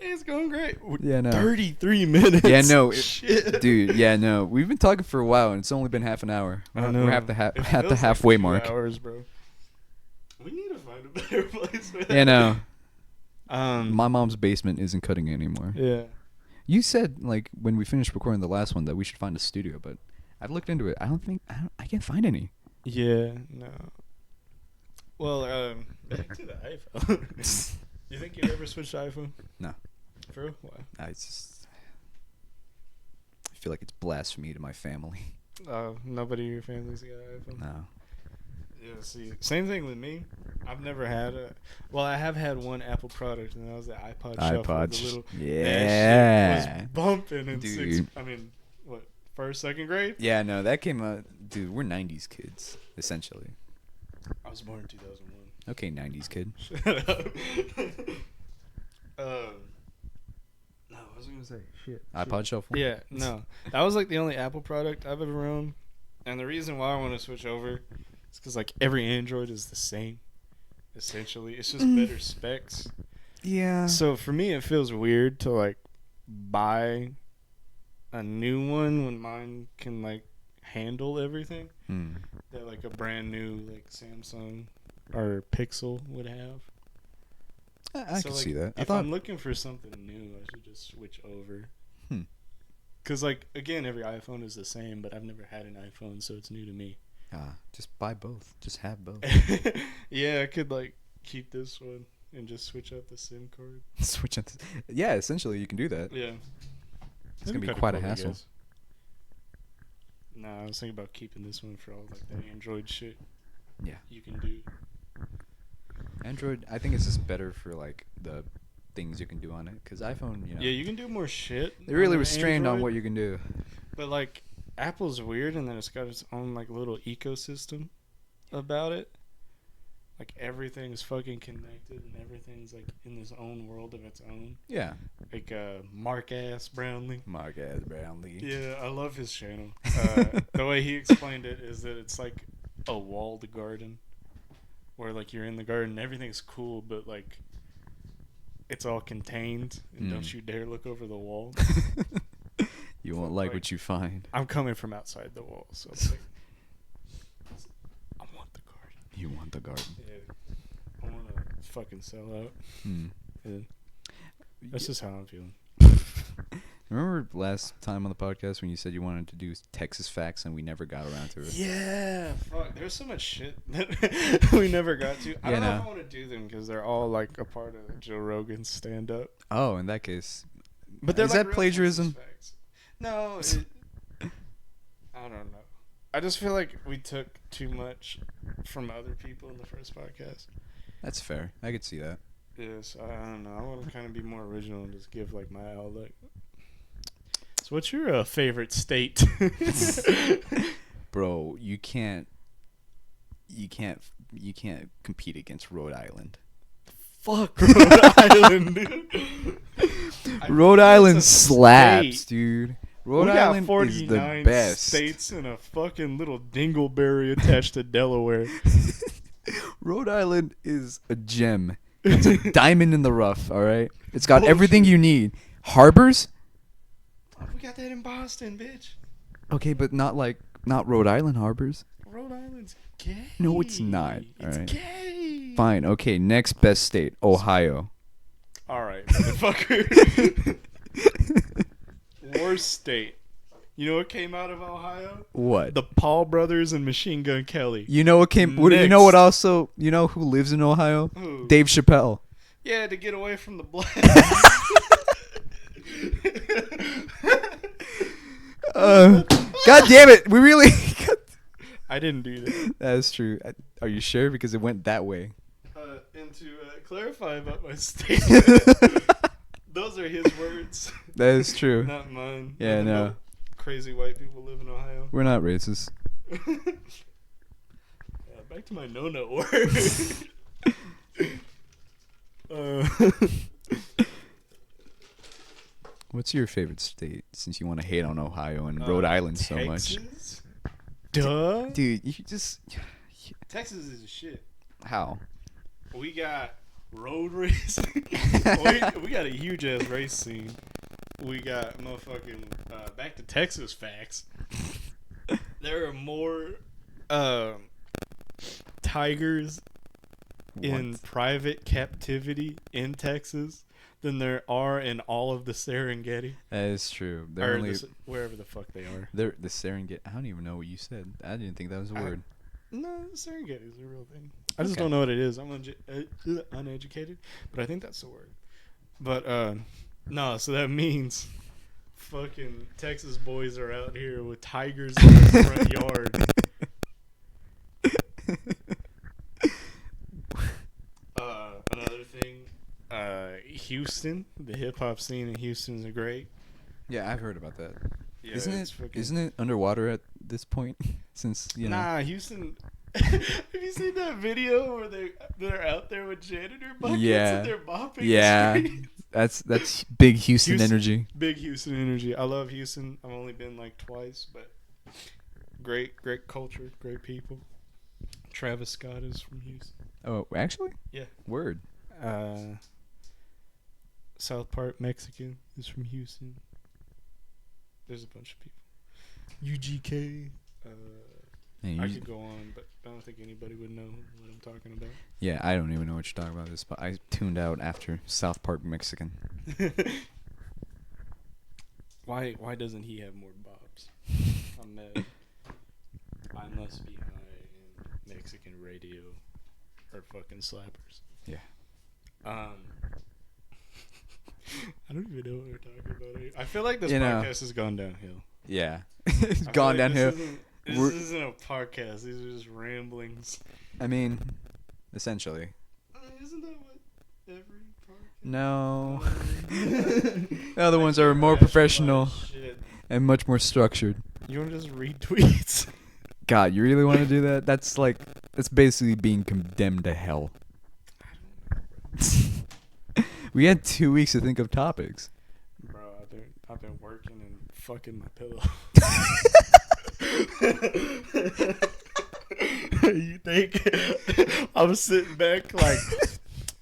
It's going great. Yeah, no. 33 minutes. Yeah, no, Shit. dude. Yeah, no. We've been talking for a while, and it's only been half an hour. I know. We're at the It halfway feels like 2 mark. Hours, bro. We need to find a better place. Man. Yeah, no. Um. My mom's basement isn't cutting it anymore. Yeah. You said like when we finished recording the last one that we should find a studio, but I've looked into it. I can't find any. Yeah. No. Well, back to the iPhone. You think you'd ever switch to iPhone? No. For real? Why? I feel like it's blasphemy to my family. Nobody in your family's got an iPhone? No. Yeah, see, same thing with me. I've never had I have had one Apple product, and that was the iPod Shuffle. iPod. The little, Yeah. that shit was bumping in Dude. first, second grade? Yeah, no, that came out. Dude, we're 90s kids, essentially. I was born in 2001. Okay, 90s kid. Shut up. No, I was gonna gonna say? Shit. iPod Shuffle. Yeah, no, that was like the only Apple product I've ever owned, and the reason why I want to switch over is because like every Android is the same. Essentially, it's just better specs. Yeah. So for me, it feels weird to like buy a new one when mine can like handle everything that like a brand new like Samsung or Pixel would have. I can see that. If I'm looking for something new, I should just switch over. Because like again, every iPhone is the same, but I've never had an iPhone, so it's new to me. Just buy both. Just have both. Yeah, I could like keep this one and just switch out the SIM card. Switch out. Yeah, essentially you can do that. Yeah, it's gonna be quite a hassle. Nah, I was thinking about keeping this one for all like the Android shit. Yeah, you can do. Android, I think it's just better for like the things you can do on it. Because iPhone, you know. Yeah, you can do more shit. They're really restrained on what you can do. But like Apple's weird, and then it's got its own like little ecosystem about it. Like everything's fucking connected, and everything's like in this own world of its own. Yeah. Like Mark-ass Brownlee. Mark-ass Brownlee. Yeah, I love his channel. The way he explained it is that it's like a walled garden, where like you're in the garden, and everything's cool, but like it's all contained, and don't you dare look over the wall. You won't like what you find. I'm coming from outside the wall, so it's like I want the garden. You want the garden. Yeah. I want to fucking sell out. Yeah. That's just how I'm feeling. Remember last time on the podcast when you said you wanted to do Texas facts and we never got around to it? Yeah, fuck. There's so much shit that we never got to. I don't know if I want to do them because they're all like a part of Joe Rogan's stand-up. Oh, in that case. But is that plagiarism? No, I don't know. I just feel like we took too much from other people in the first podcast. That's fair. I could see that. Yes, I don't know. I want to kind of be more original and just give like my outlook. So, what's your favorite state? Bro, you can't compete against Rhode Island. Fuck Rhode Island, dude. Rhode Island slaps, dude. Rhode Island is the best. States and a fucking little dingleberry attached to Delaware. Rhode Island is a gem. It's a diamond in the rough, all right? It's got everything you need. Harbors? We got that in Boston, bitch. Okay, but not Rhode Island harbors. Rhode Island's gay. No, it's not. It's all right. gay. Fine. Okay, next best state, Ohio. All right, motherfucker. Worst state. You know what came out of Ohio? What? The Paul brothers and Machine Gun Kelly. You know what came? You know what? Also, you know who lives in Ohio? Who? Dave Chappelle. Yeah, to get away from the blacks. God damn it! We really. I didn't do that. That is true. Are you sure? Because it went that way. And to clarify about my state, those are his words. That is true. Not mine. Yeah, no. Crazy white people live in Ohio. We're not racist. Back to my no-no word. What's your favorite state? Since you want to hate on Ohio and Rhode Island so much. Duh. Dude, you just. Texas is a shit. How? We got road racing. we got a huge ass race scene. We got motherfucking back to Texas facts. There are more tigers in private captivity in Texas than there are in all of the Serengeti. That is true. Or wherever the fuck they are. They're the Serengeti. I don't even know what you said. I didn't think that was a word. No, Serengeti is a real thing. I just don't know what it is. I'm uneducated, but I think that's the word. But no, so that means fucking Texas boys are out here with tigers in their front yard. Another thing, Houston, the hip hop scene in Houston is great. Yeah, I've heard about that. Yeah, isn't it underwater at this point? Since Nah, Houston. Have you seen that video where they're out there with janitor buckets and they're mopping the streets? That's big Houston energy. Big Houston energy. I love Houston. I've only been like twice, but great culture, great people. Travis Scott is from Houston. Oh, actually? Yeah. Word. South Park Mexican is from Houston. There's a bunch of people. UGK. I could go on, but I don't think anybody would know what I'm talking about. Yeah, I don't even know what you're talking about. This, but I tuned out after South Park Mexican. Why doesn't he have more bobs? I'm mad. I must be high and Mexican radio are fucking slappers. Yeah. I don't even know what we're talking about. I feel like this podcast has gone downhill. Yeah. It's gone downhill. This isn't a podcast. These are just ramblings. I mean, essentially. Isn't that what every podcast? No. The other ones are more professional and much more structured. You want to just read tweets? God, you really want to do that? That's basically being condemned to hell. We had 2 weeks to think of topics. Bro, I've been working and fucking my pillow. You think I'm sitting back like,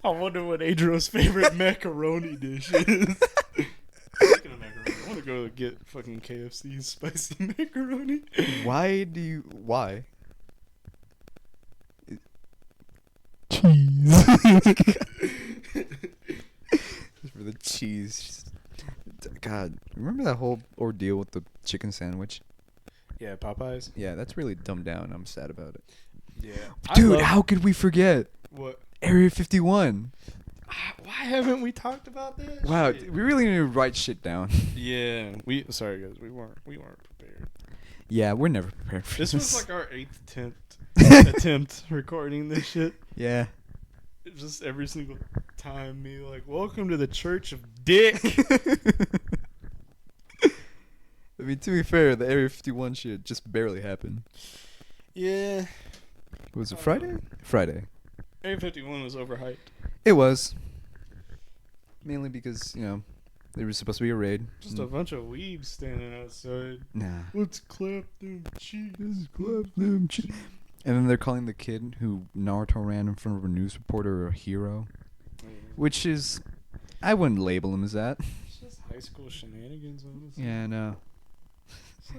I wonder what Adriel's favorite macaroni dish is. Speaking of macaroni, I want to go get fucking KFC's spicy macaroni. Why? Cheese. Just for the cheese. God, remember that whole ordeal with the chicken sandwich? Yeah, Popeyes. Yeah, that's really dumbed down. I'm sad about it. Yeah. Dude, how could we forget? What? Area 51. Why haven't we talked about that? Wow, shit? we really need to write shit down. Yeah, sorry guys, we weren't prepared. Yeah, we're never prepared for this. This was like our 8th attempt recording this shit. Yeah. It's just every single time me like, welcome to the Church of Dick. I mean, to be fair, the Area 51 shit just barely happened. Yeah. Was it Friday? Friday. Area 51 was overhyped. It was. Mainly because, there was supposed to be a raid. Just a bunch of weebs standing outside. Nah. Let's clap them cheeks. And then they're calling the kid who Naruto ran in front of a news reporter a hero. Yeah. Which is... I wouldn't label him as that. It's just high school shenanigans, honestly. Yeah, I know.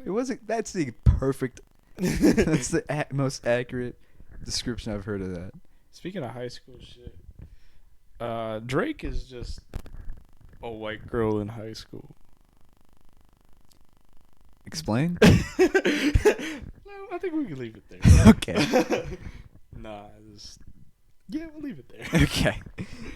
It wasn't... That's the perfect... that's the most accurate description I've heard of that. Speaking of high school shit, Drake is just a white girl in high school. Explain? No, I think we can leave it there. Okay. Yeah, we'll leave it there. Okay.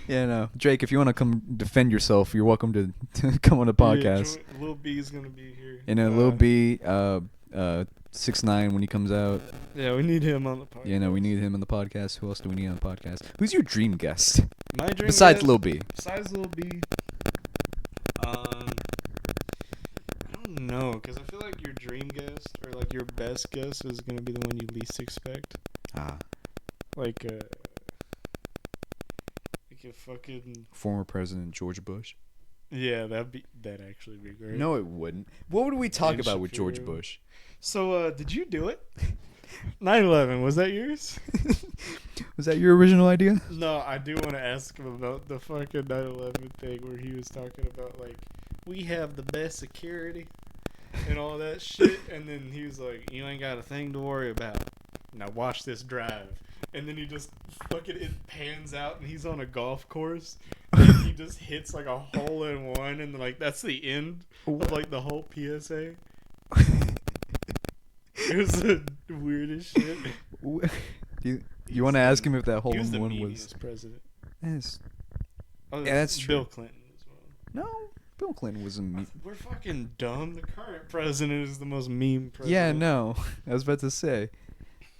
Yeah, no. Drake, if you want to come defend yourself, you're welcome to come on the podcast. Yeah, Lil B's gonna be here. Lil B, 6ix9ine when he comes out. Yeah, we need him on the podcast. Yeah, no, we need him on the podcast. Who else do we need on the podcast? Who's your dream guest? My dream besides guest, Lil B. Besides Lil B. I don't know, because I feel like your dream guest or like your best guest is gonna be the one you least expect. Like a fucking former President George Bush. Yeah, that'd actually be great. No, it wouldn't. What would we talk about with George Bush? So, did you do it? 9/11, was that yours? Was that your original idea? No, I do want to ask him about the fucking 9/11 thing where he was talking about, like, we have the best security and all that shit. And then he was like, you ain't got a thing to worry about. Now watch this drive. And then he just fucking, it pans out and he's on a golf course. And he just hits like a hole in one. And like, that's the end of like the whole PSA. It was the weirdest shit. You want to ask him if that hole in one was... He was the president. Yes. Oh, yeah, that's true. Bill Clinton as well. No, Bill Clinton was a meme. We're fucking dumb. The current president is the most meme president. Yeah, no. I was about to say.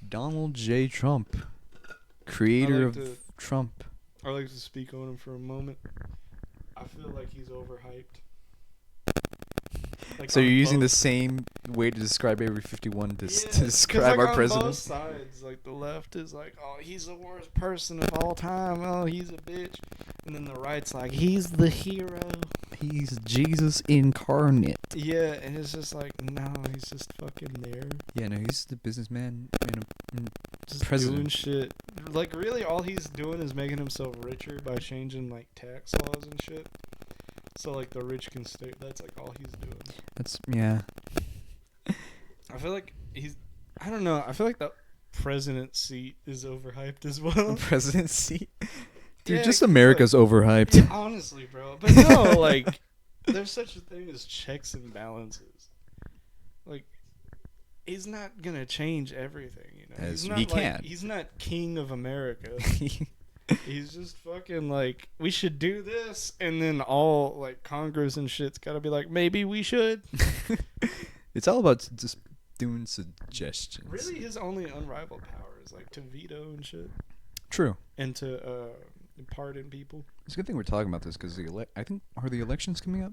Donald J. Trump. Creator of Trump. I'd like to speak on him for a moment. I feel like he's overhyped. Like, So on you're using the both- same way to describe Area 51 to, Yeah, to 'cause, describe like, our on president? both sides, like the left is like, oh, he's the worst person of all time. Oh, he's a bitch. And then the right's like, he's the hero. He's Jesus incarnate. Yeah, and it's just like, no, he's just fucking there, Yeah, no, he's the businessman and just president. doing shit. Like, really, all he's doing is making himself richer by changing like tax laws and shit. So like the rich can stay. That's like all he's doing. That's yeah. I feel like I don't know. I feel like the president seat is overhyped as well. Presidency. Dude, Yeah, just 'cause, America's overhyped. Yeah, honestly, bro. But no, like, there's such a thing as checks and balances. Like, he's not gonna change everything, you know. As He's not he like, can. He's not king of America. He's just fucking like, we should do this, and then all like Congress and shit's gotta be like, maybe we should. It's all about just doing suggestions. Really, his only unrivaled power is like to veto and shit, True. and to pardon people. It's a good thing we're talking about this because I think are the elections coming up?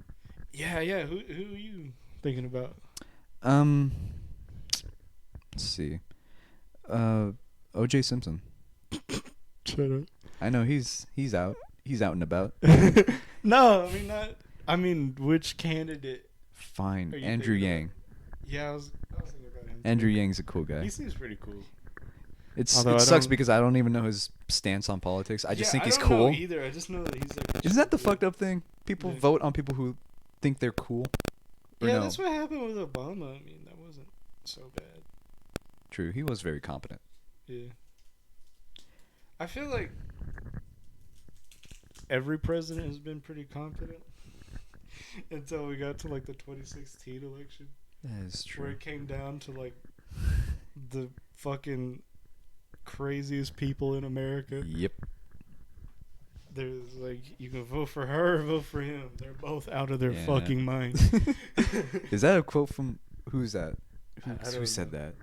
Yeah. Who are you thinking about? Let's see. O.J. Simpson. Shut up. I know he's out. He's out and about. No, I mean not. I mean, which candidate? Fine. Are you Andrew thinking Yang. Yeah, I was thinking about him. Andrew Yang's a cool guy. He seems pretty cool. It Although I sucks don't- because I don't even know his stance on politics. I just think he's I don't cool. know either. I just know that he's like. Isn't that the fucked up thing? People Yeah. vote on people who think they're cool. Or Yeah, no? that's what happened with Obama. I mean, that wasn't so bad. True. He was very competent. Yeah. I feel like every president has been pretty competent until we got to like the 2016 election, That is where it came down to like the fucking craziest people in America. Yep. There's like, you can vote for her or vote for him. They're both out of their Yeah. fucking minds. Is that a quote from who's that? I Who don't said know. that?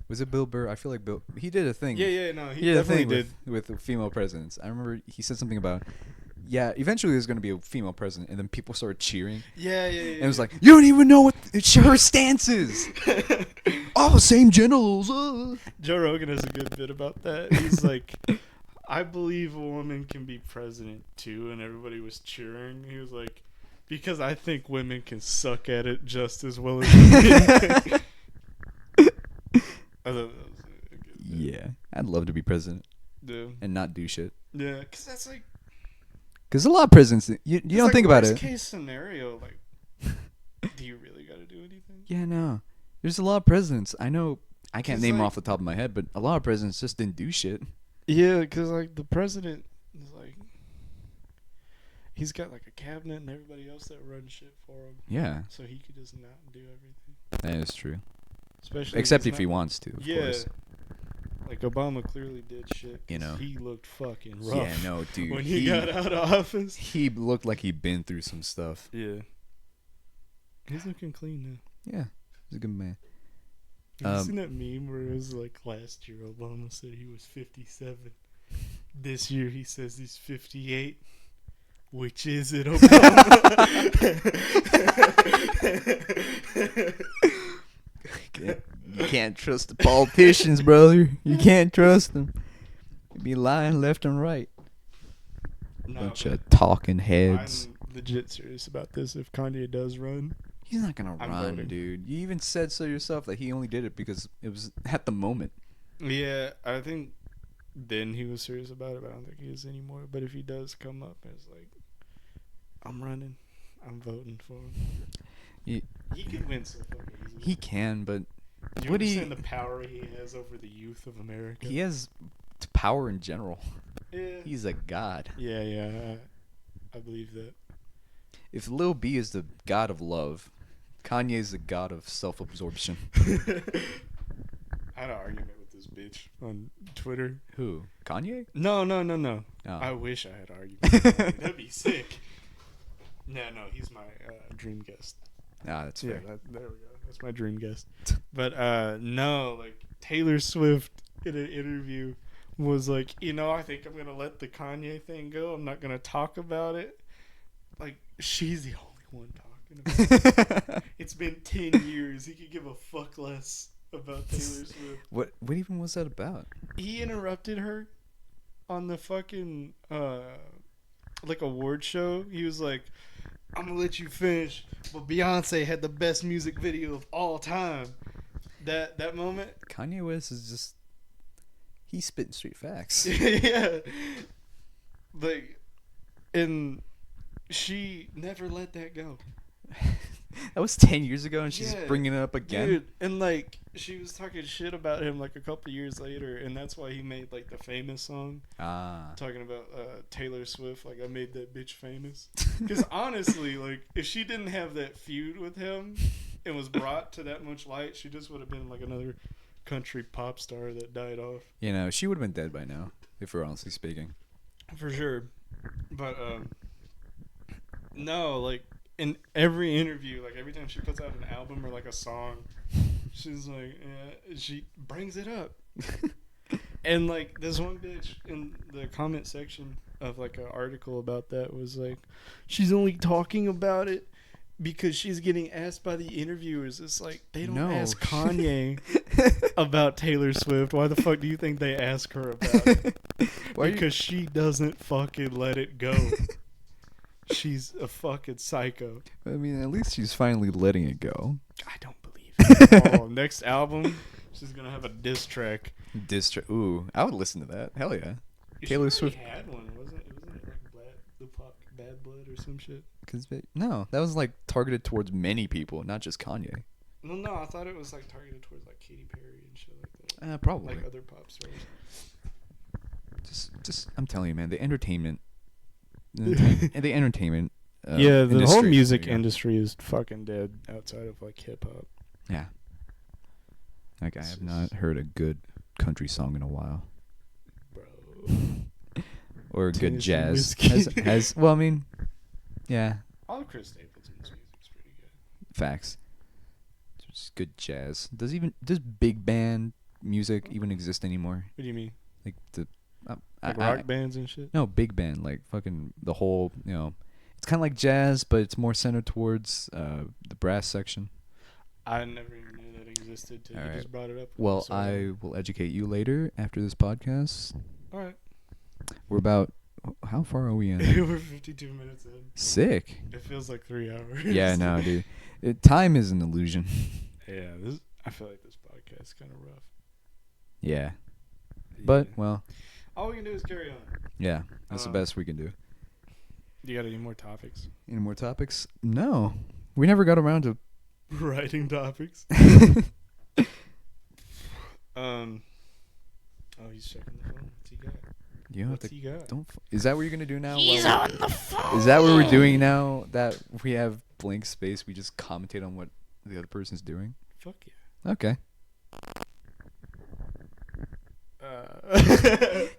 Was it Bill Burr? I feel like Bill. He did a thing. Yeah, no, He he did a definitely thing did. with the female presidents. I remember he said something about, yeah, eventually there's going to be a female president, and then people started cheering. Yeah. And it was like, you don't even know what her stance is. Oh, same genitals. Joe Rogan has a good bit about that. He's like, I believe a woman can be president too, and everybody was cheering. He was like, because I think women can suck at it just as well as men. I thought that was a good bit. Yeah, I'd love to be president Yeah. and not do shit. Yeah, because that's like, Because a lot of presidents, you it's don't like think about worst it. case scenario, like, do you really got to do anything? Yeah, no. There's a lot of presidents. I know. I can't 'Cause, name them like- off the top of my head, but a lot of presidents just didn't do shit. Yeah, because like the president is like, he's got like a cabinet and everybody else that runs shit for him, Yeah, so he could just not do everything. that is true. Especially Except he's if he not- wants to, of Yeah. course. Like Obama clearly did shit. 'Cause You know. he looked fucking rough. Yeah, no, dude. when he got out of office. He looked like he'd been through some stuff. Yeah. He's looking clean Yeah, he's a good man. now. Have you seen that meme where it was like last year Obama said he was 57. This year he says he's 58. Which is it, Obama? You can't trust the politicians, brother. You can't trust them. They be lying left and right. No, Bunch but of talking heads. I'm legit serious about this. If Kanye does run, He's not gonna I'm run, voting. dude. You even said so yourself that he only did it because it was at the moment. yeah, I think then he was serious about it, but I don't think he is anymore. But if he does come up, it's like, I'm running, I'm voting for him. He can win so fucking easily. He can, but Do you what do you- understand the power he has over the youth of America? he has power in general. Yeah. He's a god. Yeah, I believe that. If Lil B is the god of love, Kanye is the god of self-absorption. I had an argument with this bitch on Twitter. Who? Kanye? No. Oh. I wish I had an argument with Kanye. That'd be sick. No, he's my dream guest. Ah, that's fair. Yeah, there we go. That's my dream guest. But no, like Taylor Swift in an interview was like, I think I'm gonna let the Kanye thing go. I'm not gonna talk about it. Like she's the only one talking talking about? It's been 10 years. He could give a fuck less about Taylor Swift. What even was that about? He interrupted her on the fucking like award show. He was like, I'm gonna let you finish, but Beyonce had the best music video of all time. That moment. Kanye West is just, he's spitting straight facts. Yeah. Like, and she never let that go. That was 10 years ago, and she's bringing it up again. Dude, and like she was talking shit about him like a couple years later, and that's why he made like the famous song talking about Taylor Swift. Like, I made that bitch famous. Because honestly, like, if she didn't have that feud with him and was brought to that much light, she just would have been like another country pop star that died off. You know, she would have been dead by now, if we're honestly speaking. For sure. But no, like, in every interview, like every time she puts out an album or like a song, she's like, she brings it up. And like this one bitch in the comment section of like an article about that was like, she's only talking about it because she's getting asked by the interviewers. It's like, they don't ask Kanye about Taylor Swift. Why the fuck do you think they ask her about it? Because she doesn't fucking let it go. She's a fucking psycho. I mean, at least she's finally letting it go. I don't believe it. Next album, she's gonna have a diss track. Ooh, I would listen to that. Hell yeah. Taylor Swift had one, wasn't it like Bad Blood or some shit? No, that was like targeted towards many people, not just Kanye. No, I thought it was like targeted towards like Katy Perry and shit like that. Probably. Like other pop stars. Just, I'm telling you, man, the entertainment. The entertainment. The whole music industry is fucking dead outside of like hip hop. Yeah. Like, I have not heard a good country song in a while. Bro. Or a good jazz. Well, I mean, yeah. All of Chris Stapleton's music is pretty good. Facts. Just good jazz. Does big band music even exist anymore? What do you mean? Like the rock bands and shit? No, big band, like fucking the whole, you know, it's kind of like jazz, but it's more centered towards the brass section. I never even knew that existed till you just brought it up. Well, I will educate you later after this podcast. All right. We're about, how far are we in? We're 52 minutes in. Sick. It feels like 3 hours. Yeah, no, dude. Time is an illusion. Yeah, I feel like this podcast is kind of rough. Yeah. But, well. All we can do is carry on. Yeah, that's the best we can do. You got any more topics? Any more topics? No. We never got around to writing topics. Oh, he's checking the phone. What's he got? He got? Is that what you're gonna do now? He's on the phone. Is that what we're doing now that we have blank space? We just commentate on what the other person's doing? Fuck yeah. Okay.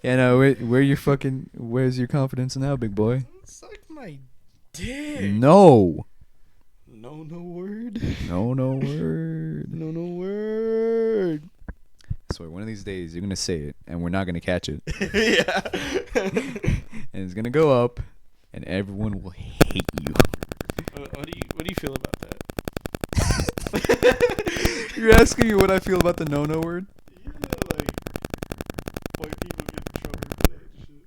Yeah, no. Where's your confidence now, big boy? Suck my dick. No. No word. No word. No word. I swear, one of these days you're gonna say it, and we're not gonna catch it. Yeah. And it's gonna go up, and everyone will hate you. What do you feel about that? You're asking me what I feel about the no word? Yeah, like white people get in trouble for that shit.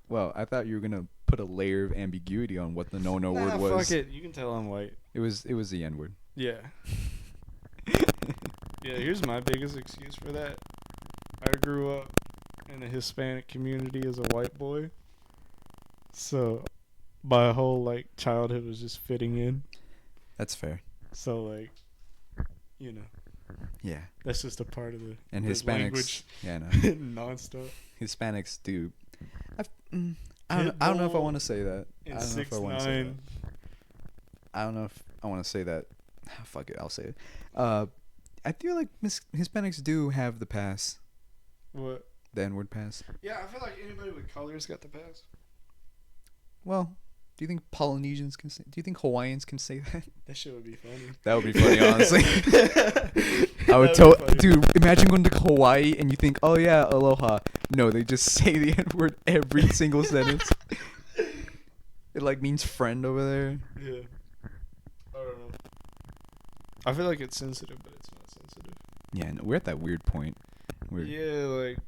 Well, I thought you were gonna put a layer of ambiguity on what the no word was. Fuck it. You can tell I'm white. It was the N word. Yeah. Yeah, here's my biggest excuse for that. I grew up in the Hispanic community as a white boy. So my whole like childhood was just fitting in. That's fair. So like, you know. Yeah. That's just a part of the Hispanics. language. Yeah, no. Non-stop. Hispanics do. I don't know if I want to say that. I don't know if I want to say that. I don't know if I want to say that. Fuck it, I'll say it. I feel like Hispanics do have the pass. What? The N-word pass. Yeah, I feel like anybody with colors got the pass. Well, do you think Polynesians can say? Do you think Hawaiians can say that? That shit would be funny. That would be funny, honestly. I would dude, imagine going to Hawaii and you think, oh yeah, aloha. No, they just say the N-word every single sentence. It like means friend over there. Yeah. I feel like it's sensitive, but it's not sensitive. Yeah, no, we're at that weird point where Yeah, like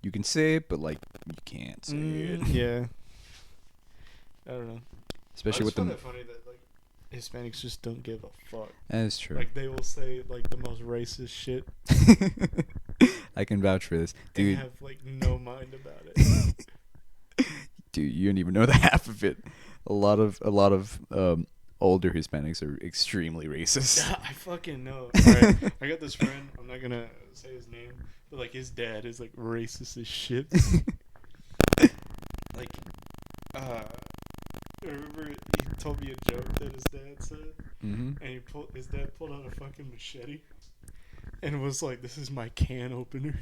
you can say it, but like you can't say it. Yeah. I don't know. Especially I with just find the. it funny that like Hispanics just don't give a fuck. That is true. Like they will say like the most racist shit I can vouch for this, dude. and have like no mind about it. Dude, you don't even know the half of it. A lot of older Hispanics are extremely racist. Yeah, I fucking know. Alright, I got this friend. I'm not gonna say his name, but like his dad is like racist as shit. Like, I remember he told me a joke that his dad said, Mm-hmm. and his dad pulled out a fucking machete, and was like, "This is my can opener."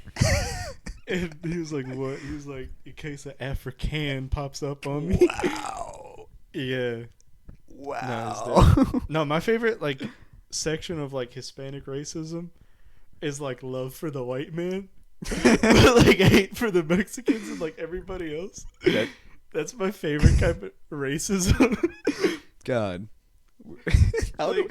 And he was like, "What?" He was like, "In case an African pops up on me." Wow. Yeah. Wow. No, my favorite like section of like Hispanic racism is like love for the white man, but like hate for the Mexicans and like everybody else. That's my favorite kind of racism. God. Wait.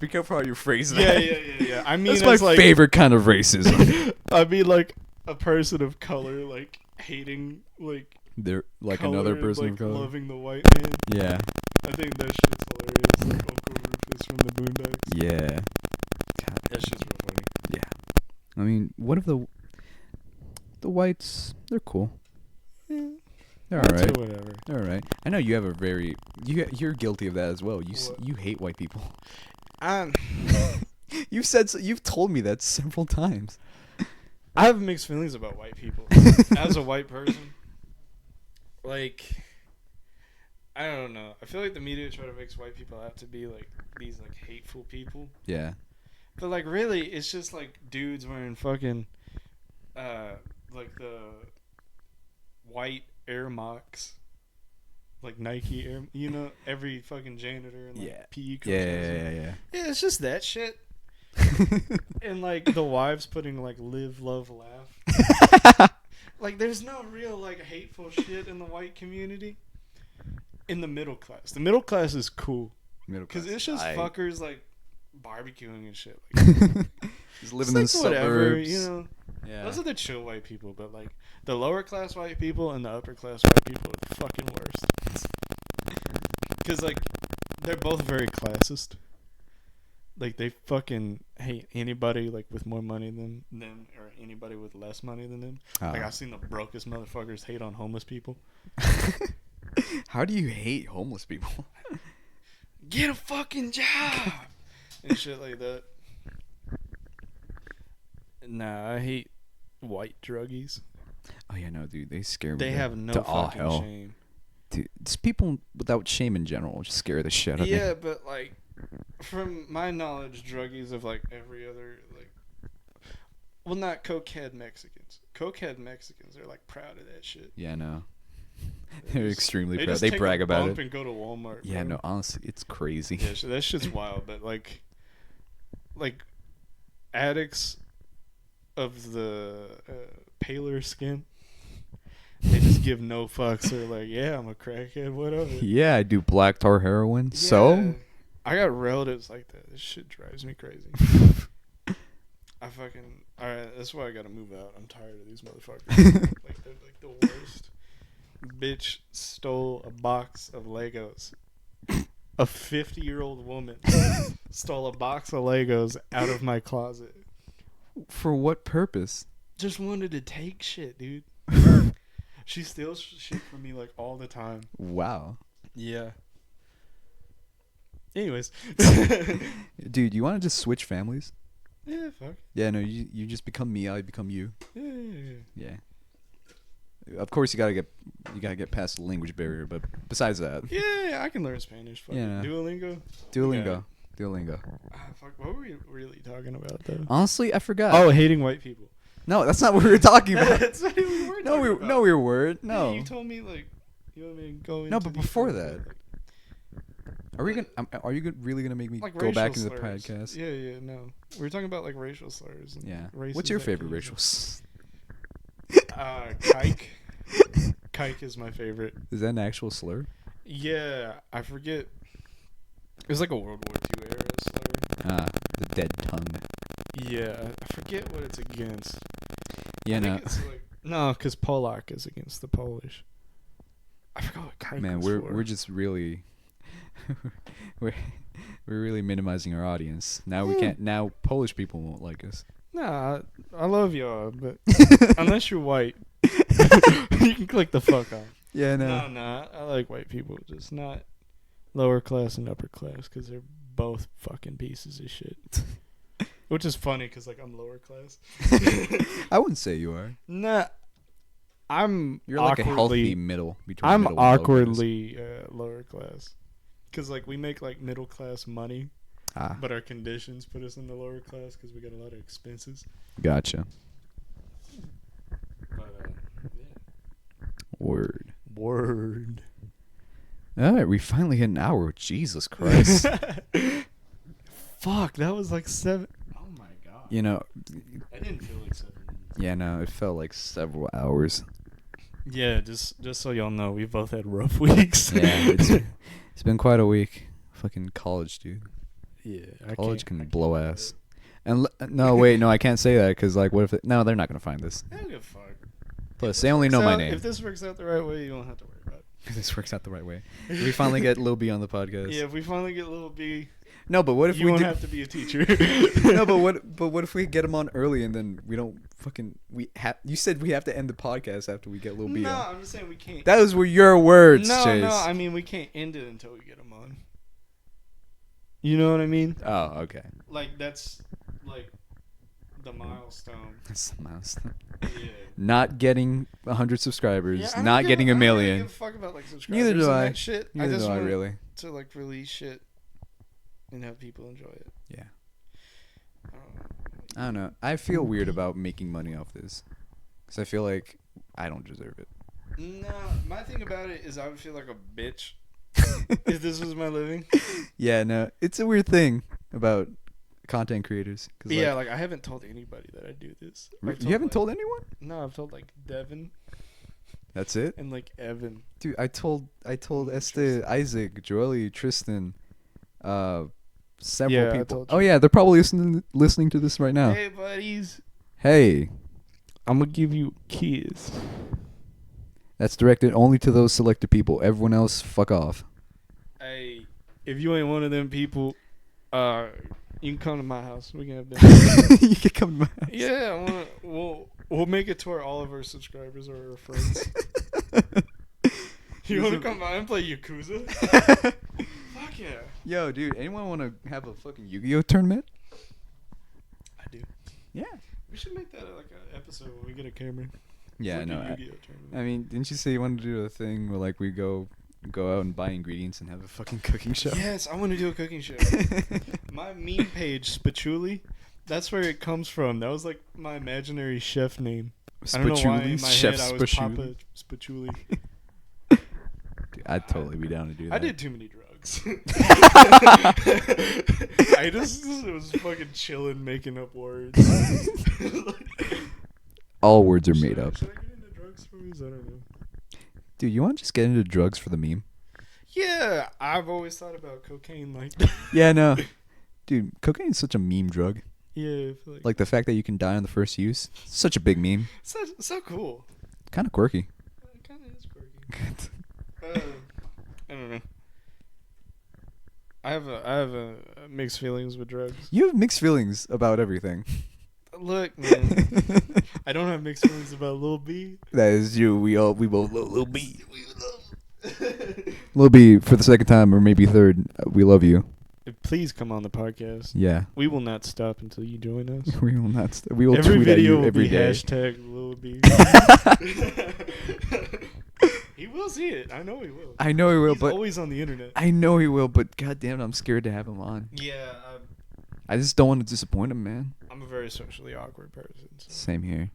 Be careful how you phrase that. Yeah. I mean, That's my like, favorite kind of racism. I mean, like a person of color, like hating like They're like color, another person like, of color. loving the white man. Yeah. I think that shit's hilarious. Like Uncle Rufus from the Boondocks. Yeah. That shit's real funny. I mean, what if the whites? They're cool. Yeah. They're all right. Whatever. They're all right. I know you have a very you're guilty of that as well. What? You hate white people. I You've told me that several times. have mixed feelings about white people. As a white person, like, I don't know. I feel like the media try to make white people out to be like these like hateful people. Yeah. But like really, it's just like dudes wearing fucking, like the white Air Max, like Nike Air. You know, every fucking janitor and like PE coach. Yeah. Yeah, it's just that shit. And like the wives putting like live, love, laugh. Like there's no real like hateful shit in the white community. In the middle class, the middle class is cool because it's just fuckers like barbecuing and shit. Like, just living in the suburbs. Whatever, you know. Yeah. Those are the chill white people, but like the lower class white people and the upper class white people are the fucking worst. Because like they're both very classist. Like they fucking hate anybody like with more money than them or anybody with less money than them. Like I've seen the brokest motherfuckers hate on homeless people. How do you hate homeless people? Get a fucking job and shit like that. Nah, I hate white druggies. Oh yeah, no, dude, they scare me. They have no fucking shame. Dude, it's people without shame in general just scare the shit out of me. Yeah, but like, from my knowledge, druggies of like every other like, well, not cokehead Mexicans. Cokehead Mexicans are like proud of that shit. Yeah, no. They're extremely proud. Just They take brag a about bump it. And go to Walmart. Yeah, bro. no, honestly, it's crazy. Yeah, so that shit's wild. But like addicts of the paler skin, they just give no fucks. They're like, yeah, I'm a crackhead, whatever. Yeah, I do black tar heroin. Yeah. So I got relatives like that. This shit drives me crazy. I fucking alright. That's why I gotta move out. I'm tired of these motherfuckers. Like they're like the worst. Bitch stole a box of Legos. A 50-year-old woman stole a box of Legos out of my closet. For what purpose? Just wanted to take shit, dude. She steals shit from me like all the time. Wow. Yeah. Anyways. Dude, you want to just switch families? Yeah, fuck. Yeah, no, you just become me, I become you. Yeah. Of course, you gotta get past the language barrier, but besides that, yeah, I can learn Spanish. Fuck yeah, Duolingo. Fuck, what were we really talking about though? Honestly, I forgot. Oh, hating white people. No, that's not what we were talking about. That's what we were. No, we weren't. No. Yeah, you told me like you want me to go. No, but before that, like, are you really gonna make me like go back into slurs. the podcast? Yeah, no. We were talking about like racial slurs. And Yeah. races What's your that favorite can- racial? Kike. Kike is my favorite. Is that an actual slur? Yeah, I forget. It was like a World War II era slur. Ah, the dead tongue. Yeah, I forget what it's against. Yeah, I no. think it's like, no, because Polak is against the Polish. I forgot what kind. Man, we're just really we're really minimizing our audience. Now we can't. Now Polish people won't like us. Nah, I love y'all, but unless you're white, you can click the fuck off. Yeah, no. No, I like white people, just not lower class and upper class, because they're both fucking pieces of shit. Which is funny, because like I'm lower class. I wouldn't say you are. Nah, You're like a healthy middle between. I'm middle and lower class. awkwardly lower class, because like we make like middle class money, but our conditions put us in the lower class because we got a lot of expenses. Gotcha. But yeah. Word. All right, we finally hit an hour. Jesus Christ. Fuck, that was like 7. Oh my god. You know, I didn't feel like 7 minutes. Yeah, no, it felt like several hours. Yeah, just so y'all know, we both had rough weeks. Yeah, it's been quite a week. Fucking college, dude. Yeah, college can blow ass. And no, I can't say that because like, what if? No, they're not gonna find this. I don't give a fuck. Plus, they only know my name. If this works out the right way, you don't have to worry about it. If this works out the right way, if we finally get Lil B on the podcast. Yeah, if we finally get Lil B. No, but what if you won't have to be a teacher? No, but what if we get him on early and then we don't fucking you said we have to end the podcast after we get Lil B on. No, I'm just saying we can't. Those were your words, Chase. No, I mean we can't end it until we get him on. You know what I mean? Oh, okay. Like that's like the milestone. That's the milestone. Yeah. Not getting 100 subscribers, Yeah, not getting a million. I don't give a fuck about like subscribers. Neither do I. That shit. Neither I just do I want really. to like release shit and have people enjoy it. Yeah. I don't know. I feel weird about making money off this because I feel like I don't deserve it. No, my thing about it is I would feel like a bitch if this was my living. Yeah, no, it's a weird thing about content creators. But yeah, like I haven't told anybody that I do this. You haven't told anyone? No, I've told like Devin. That's it? And like Evan. Dude, I told Esther, Isaac, Joely, Tristan, several people. Oh yeah, they're probably listening to this right now. Hey buddies. Hey. I'm gonna give you a kiss. That's directed only to those selected people. Everyone else, fuck off. Hey, if you ain't one of them people, you can come to my house. We can have dinner. You can come to my house. Yeah, we'll make it to where all of our subscribers are our friends. You want to come by and play Yakuza? Fuck yeah. Yo, dude, anyone want to have a fucking Yu-Gi-Oh tournament? I do. Yeah. We should make that like an episode when we get a camera. Yeah, like no. I mean, didn't you say you wanted to do a thing where like we go out and buy ingredients and have a fucking cooking show? Yes, I want to do a cooking show. My meme page, Spatuli, that's where it comes from. That was like my imaginary chef name. I don't know why in my head I was Papa Spatuli. Dude, I'd totally be down to do that. I did too many drugs. I just was fucking chilling, making up words. All words are made up. Should I get into drug stories? I don't know. Dude, you want to just get into drugs for the meme? Yeah, I've always thought about cocaine like that. Yeah, no. Dude, cocaine is such a meme drug. Yeah. I feel like the fact that you can die on the first use. Such a big meme. So cool. Kind of quirky. It kind of is quirky. I don't know. I have a mixed feelings with drugs. You have mixed feelings about everything. Look, man. I don't have mixed feelings about Lil B. That is you. We both love Lil B. Lil B, for the second time or maybe third, we love you. Please come on the podcast. Yeah. We will not stop until you join us. We will not stop. We will every tweet video at you will every be day. hashtag Lil B. He will see it. I know he will. I know he will, He's but always on the internet. I know he will, but goddamn, I'm scared to have him on. Yeah. I just don't want to disappoint him, man. I'm a very socially awkward person. So. Same here.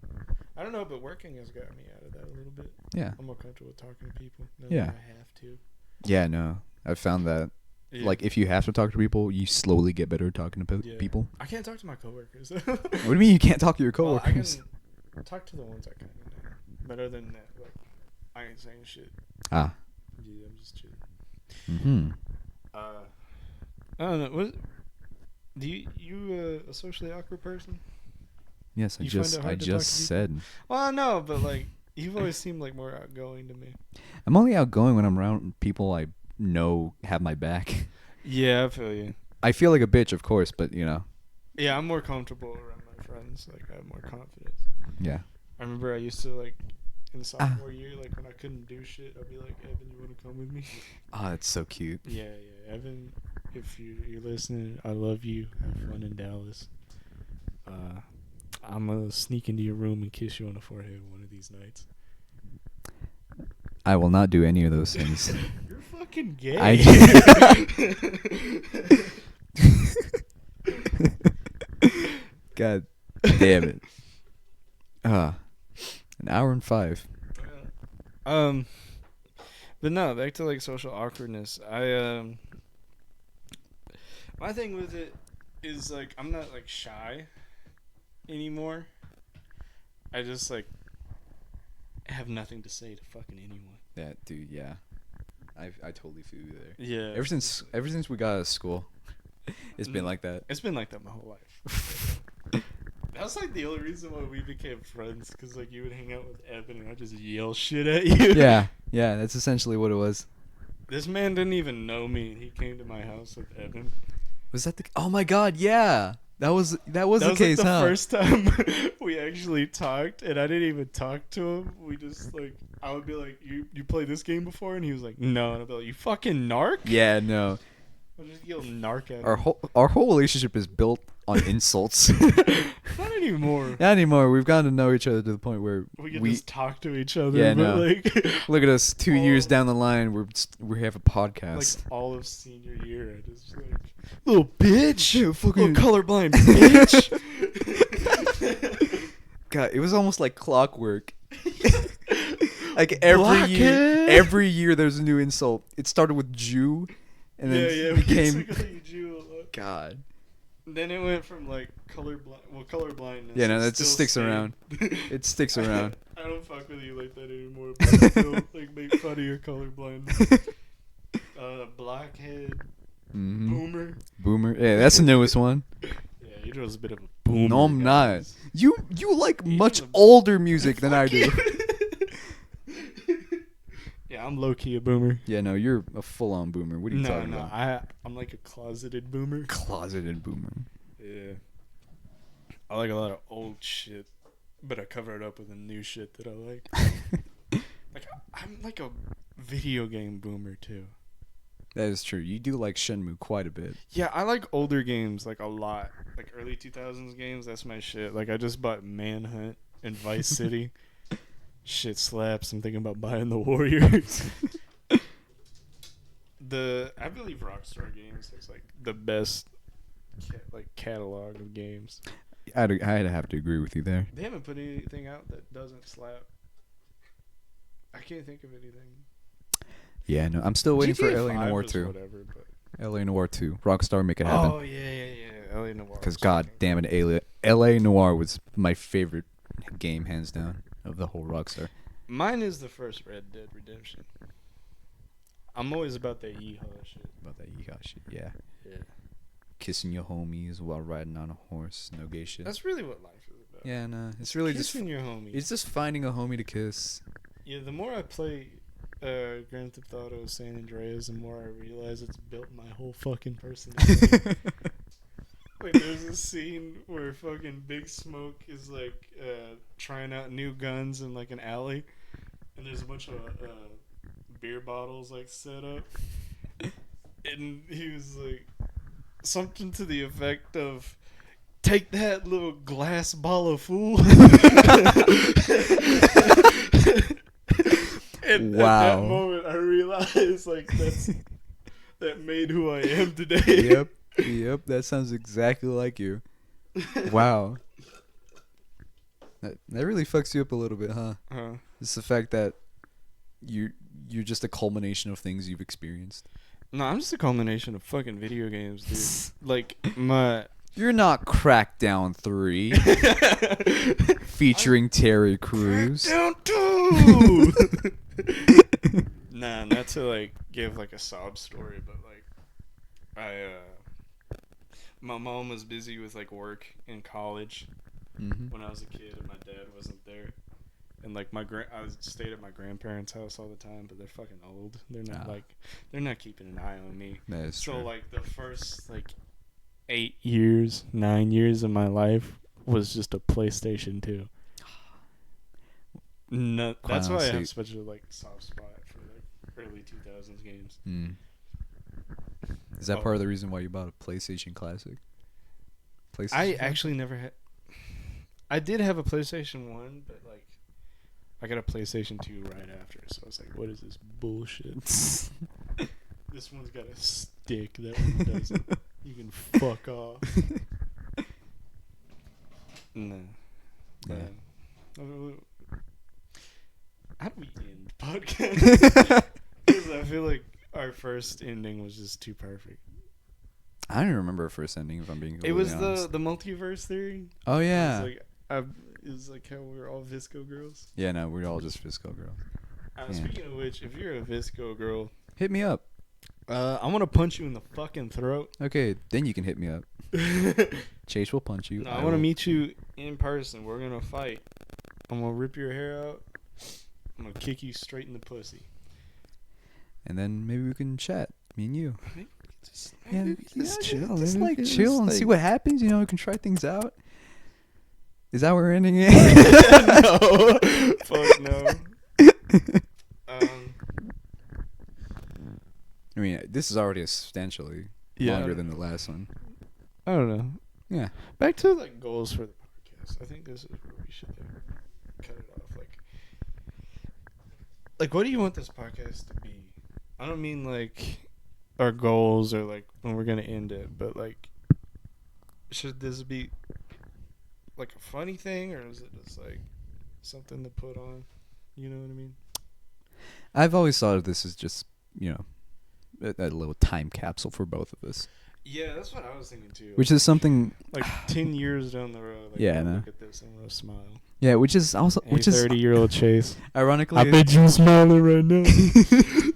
I don't know, but working has got me out of that a little bit. Yeah. I'm more comfortable talking to people. Yeah. I have to. Yeah, no. I've found that. Yeah. Like, if you have to talk to people, you slowly get better at talking to people. I can't talk to my coworkers. What do you mean you can't talk to your coworkers? Well, I can talk to the ones I kind of know. But other than that, like, I ain't saying shit. Ah. Yeah, I'm just chilling. Mm-hmm. I don't know. What do you a socially awkward person? Yes, I You find it just hard to talk to people? said. Well, I know, but like you've always seemed like more outgoing to me. I'm only outgoing when I'm around people I know have my back. Yeah, I feel you. I feel like a bitch, of course, but you know. Yeah, I'm more comfortable around my friends. Like I have more confidence. Yeah. I remember I used to like in sophomore year, like when I couldn't do shit, I'd be like, Evan, you want to come with me? Oh, that's so cute. Yeah, Evan, if you're listening, I love you. Have fun in Dallas. I'm gonna sneak into your room and kiss you on the forehead one of these nights. I will not do any of those things. You're fucking gay. God damn it. An hour and 5. But no, back to like social awkwardness. My thing with it is like I'm not like shy anymore. I just like have nothing to say to fucking anyone. Yeah, dude, yeah. I totally feel you there. Yeah. Ever since we got out of school, it's been like that. It's been like that my whole life. That's like the only reason why we became friends, because like you would hang out with Evan and I just yell shit at you. Yeah, that's essentially what it was. This man didn't even know me, and he came to my house with Evan. Was that the? Oh my God, yeah. That was the case, like the huh? first time we actually talked, and I didn't even talk to him. We just like I would be like, "You played this game before?" And he was like, "No." And I'd be like, "You fucking narc?" Yeah, no. I'll just yell narc at Our him. our whole relationship is built on insults. Not anymore. Not anymore. We've gotten to know each other to the point where We can just talk to each other. Yeah, but no. like, look at us 2 years all- down the line. We have a podcast. like all of senior year, I just like little bitch, Yeah, fucking- little colorblind bitch. God, it was almost like clockwork. Like every Blackhead. year there's a new insult. It started with Jew, and then it became basically Jew a lot. God. Then it went from like colorblindness. Yeah, no, it that just still sticks stayed. around. It sticks around. I don't fuck with you like that anymore. But I still like make fun of your colorblindness. Blackhead, Mm-hmm. boomer. Boomer. Yeah, that's the newest one. Yeah, Adriel's a bit of a boomer. No, I'm not. guys. You like He's much a- older music than I Fuck do. you. Yeah, I'm low key a boomer. Yeah, no, you're a full-on boomer. What are you talking about? I'm like a closeted boomer. Closeted boomer. Yeah. I like a lot of old shit, but I cover it up with the new shit that I like. Like I'm like a video game boomer too. That is true. You do like Shenmue quite a bit. Yeah, I like older games like a lot. Like early 2000s games, that's my shit. Like I just bought Manhunt and Vice City. Shit slaps. I'm thinking about buying the Warriors. I believe Rockstar Games is like the best catalog of games. I'd have to agree with you there. They haven't put anything out that doesn't slap. I can't think of anything. Yeah, no, I'm still waiting for GTA LA 5 Noir is 2. Whatever, but LA Noir 2. Rockstar, make it happen. oh yeah. LA Noir. Because god damn it, LA Noir was my favorite game, hands down, of the whole Rockstar. Mine is the first Red Dead Redemption. I'm always about that yeehaw shit. About that yeehaw shit, yeah. Yeah. Kissing your homies while riding on a horse, no gay shit. That's really what life is about. Yeah, no, it's really Kissing your homies. it's just finding a homie to kiss. Yeah, the more I play Grand Theft Auto San Andreas, the more I realize it's built my whole fucking personality. Like, there's a scene where fucking Big Smoke is like trying out new guns in like an alley, and there's a bunch of beer bottles like set up, and he was like something to the effect of, "Take that, little glass ball of fool." And Wow. at that moment, I realized like that made who I am today. Yep, that sounds exactly like you. Wow. That really fucks you up a little bit, huh? It's the fact that you're just a culmination of things you've experienced. No, I'm just a culmination of fucking video games, dude. Like You're not Crackdown 3 featuring Terry Crews. Down 2. Nah, not to like give like a sob story, but like my mom was busy with like work in college when I was a kid, and my dad wasn't there. And like I stayed at my grandparents' house all the time, but they're fucking old. They're not they're not keeping an eye on me. That is true. So like the first like 9 years of my life was just a PlayStation 2. No, that's why I have such a like soft spot for like early 2000s games. Is that part of the reason why you bought a PlayStation Classic? I actually never had. I did have a PlayStation 1, but like I got a PlayStation 2 right after, so I was like, what is this bullshit? This one's got a stick, that one doesn't. You can fuck off. No. How do we end the podcast? Because I feel like our first ending was just too perfect. I don't remember our first ending, if I'm being completely It was honest. the multiverse theory. Oh, yeah. It was like how we were all Visco girls. Yeah, no, we're all just Visco girls. Speaking of which, if you're a Visco girl, hit me up. I want to punch you in the fucking throat. Okay, then you can hit me up. Chase will punch you. No, I want to meet you in person. We're going to fight. I'm going to rip your hair out. I'm going to kick you straight in the pussy. And then maybe we can chat, me and you. Just chill. Just like chill and see what happens. You know, we can try things out. Is that where we're ending it? No. Fuck no. I mean, this is already substantially longer than the last one. I don't know. Yeah. Back to like goals for the podcast. I think this is where we should cut it off. Like, what do you want this podcast to be? I don't mean like our goals or like when we're gonna end it, but like, should this be like a funny thing, or is it just like something to put on? You know what I mean? I've always thought of this as just, you know, a little time capsule for both of us. Yeah, that's what I was thinking too. Which is something like 10 years down the road. Like, yeah, no. Look at this and we'll smile. Yeah, which is also 30-year-old Chase. Ironically, I bet you're smiling right now,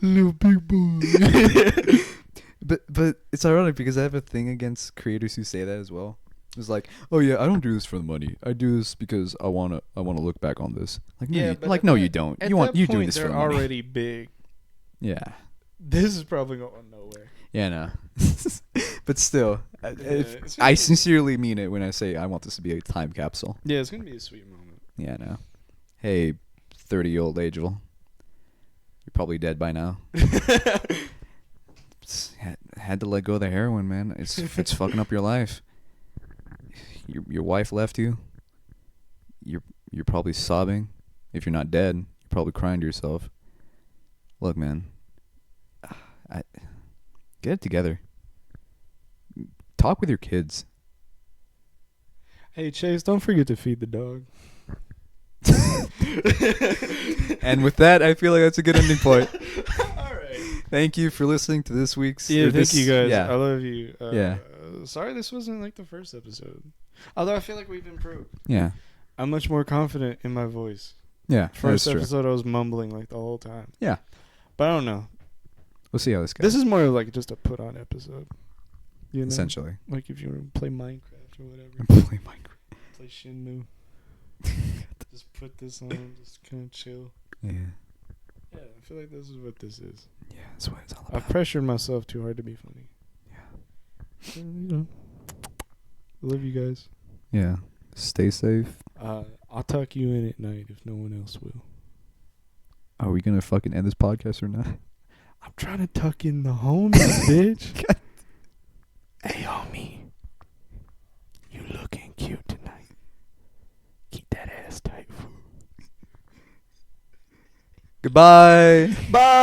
little big boy. But it's ironic because I have a thing against creators who say that as well. It's like, oh yeah, I don't do this for the money. I do this because I wanna look back on this. Like, no, you don't. You do this for the money. They're already big. Yeah. This is probably going nowhere. Yeah, no. But still, I sincerely mean it when I say I want this to be a time capsule. Yeah, it's gonna be a sweet moment. Yeah, no. Hey, 30-year-old Adriel. You're probably dead by now. Had to let go of the heroin, man. It's fucking up your life. Your wife left you. You're probably sobbing. If you're not dead, you're probably crying to yourself. Look, man. Get it together. Talk with your kids. Hey, Chase, don't forget to feed the dog. And with that, I feel like that's a good ending point. All right. Thank you for listening to this week's... thank you guys. Yeah. I love you. Yeah. Sorry this wasn't like the first episode. Although I feel like we've improved. Yeah. I'm much more confident in my voice. Yeah, First episode I was mumbling like the whole time. Yeah. But I don't know. We'll see how this goes. This is more like just a put-on episode. You know? Essentially. Like if you want to play Minecraft or whatever. Play Minecraft. Play Shenmue. Just put this on, just kind of chill. Yeah. Yeah, I feel like this is what this is. Yeah, that's what it's all about. I pressured myself too hard to be funny. Yeah. So, you know, I love you guys. Yeah. Stay safe. I'll tuck you in at night if no one else will. Are we going to fucking end this podcast or not? I'm trying to tuck in the homies, bitch. Hey, homie. You looking cute tonight. Keep that ass tight, fool. Goodbye. Bye.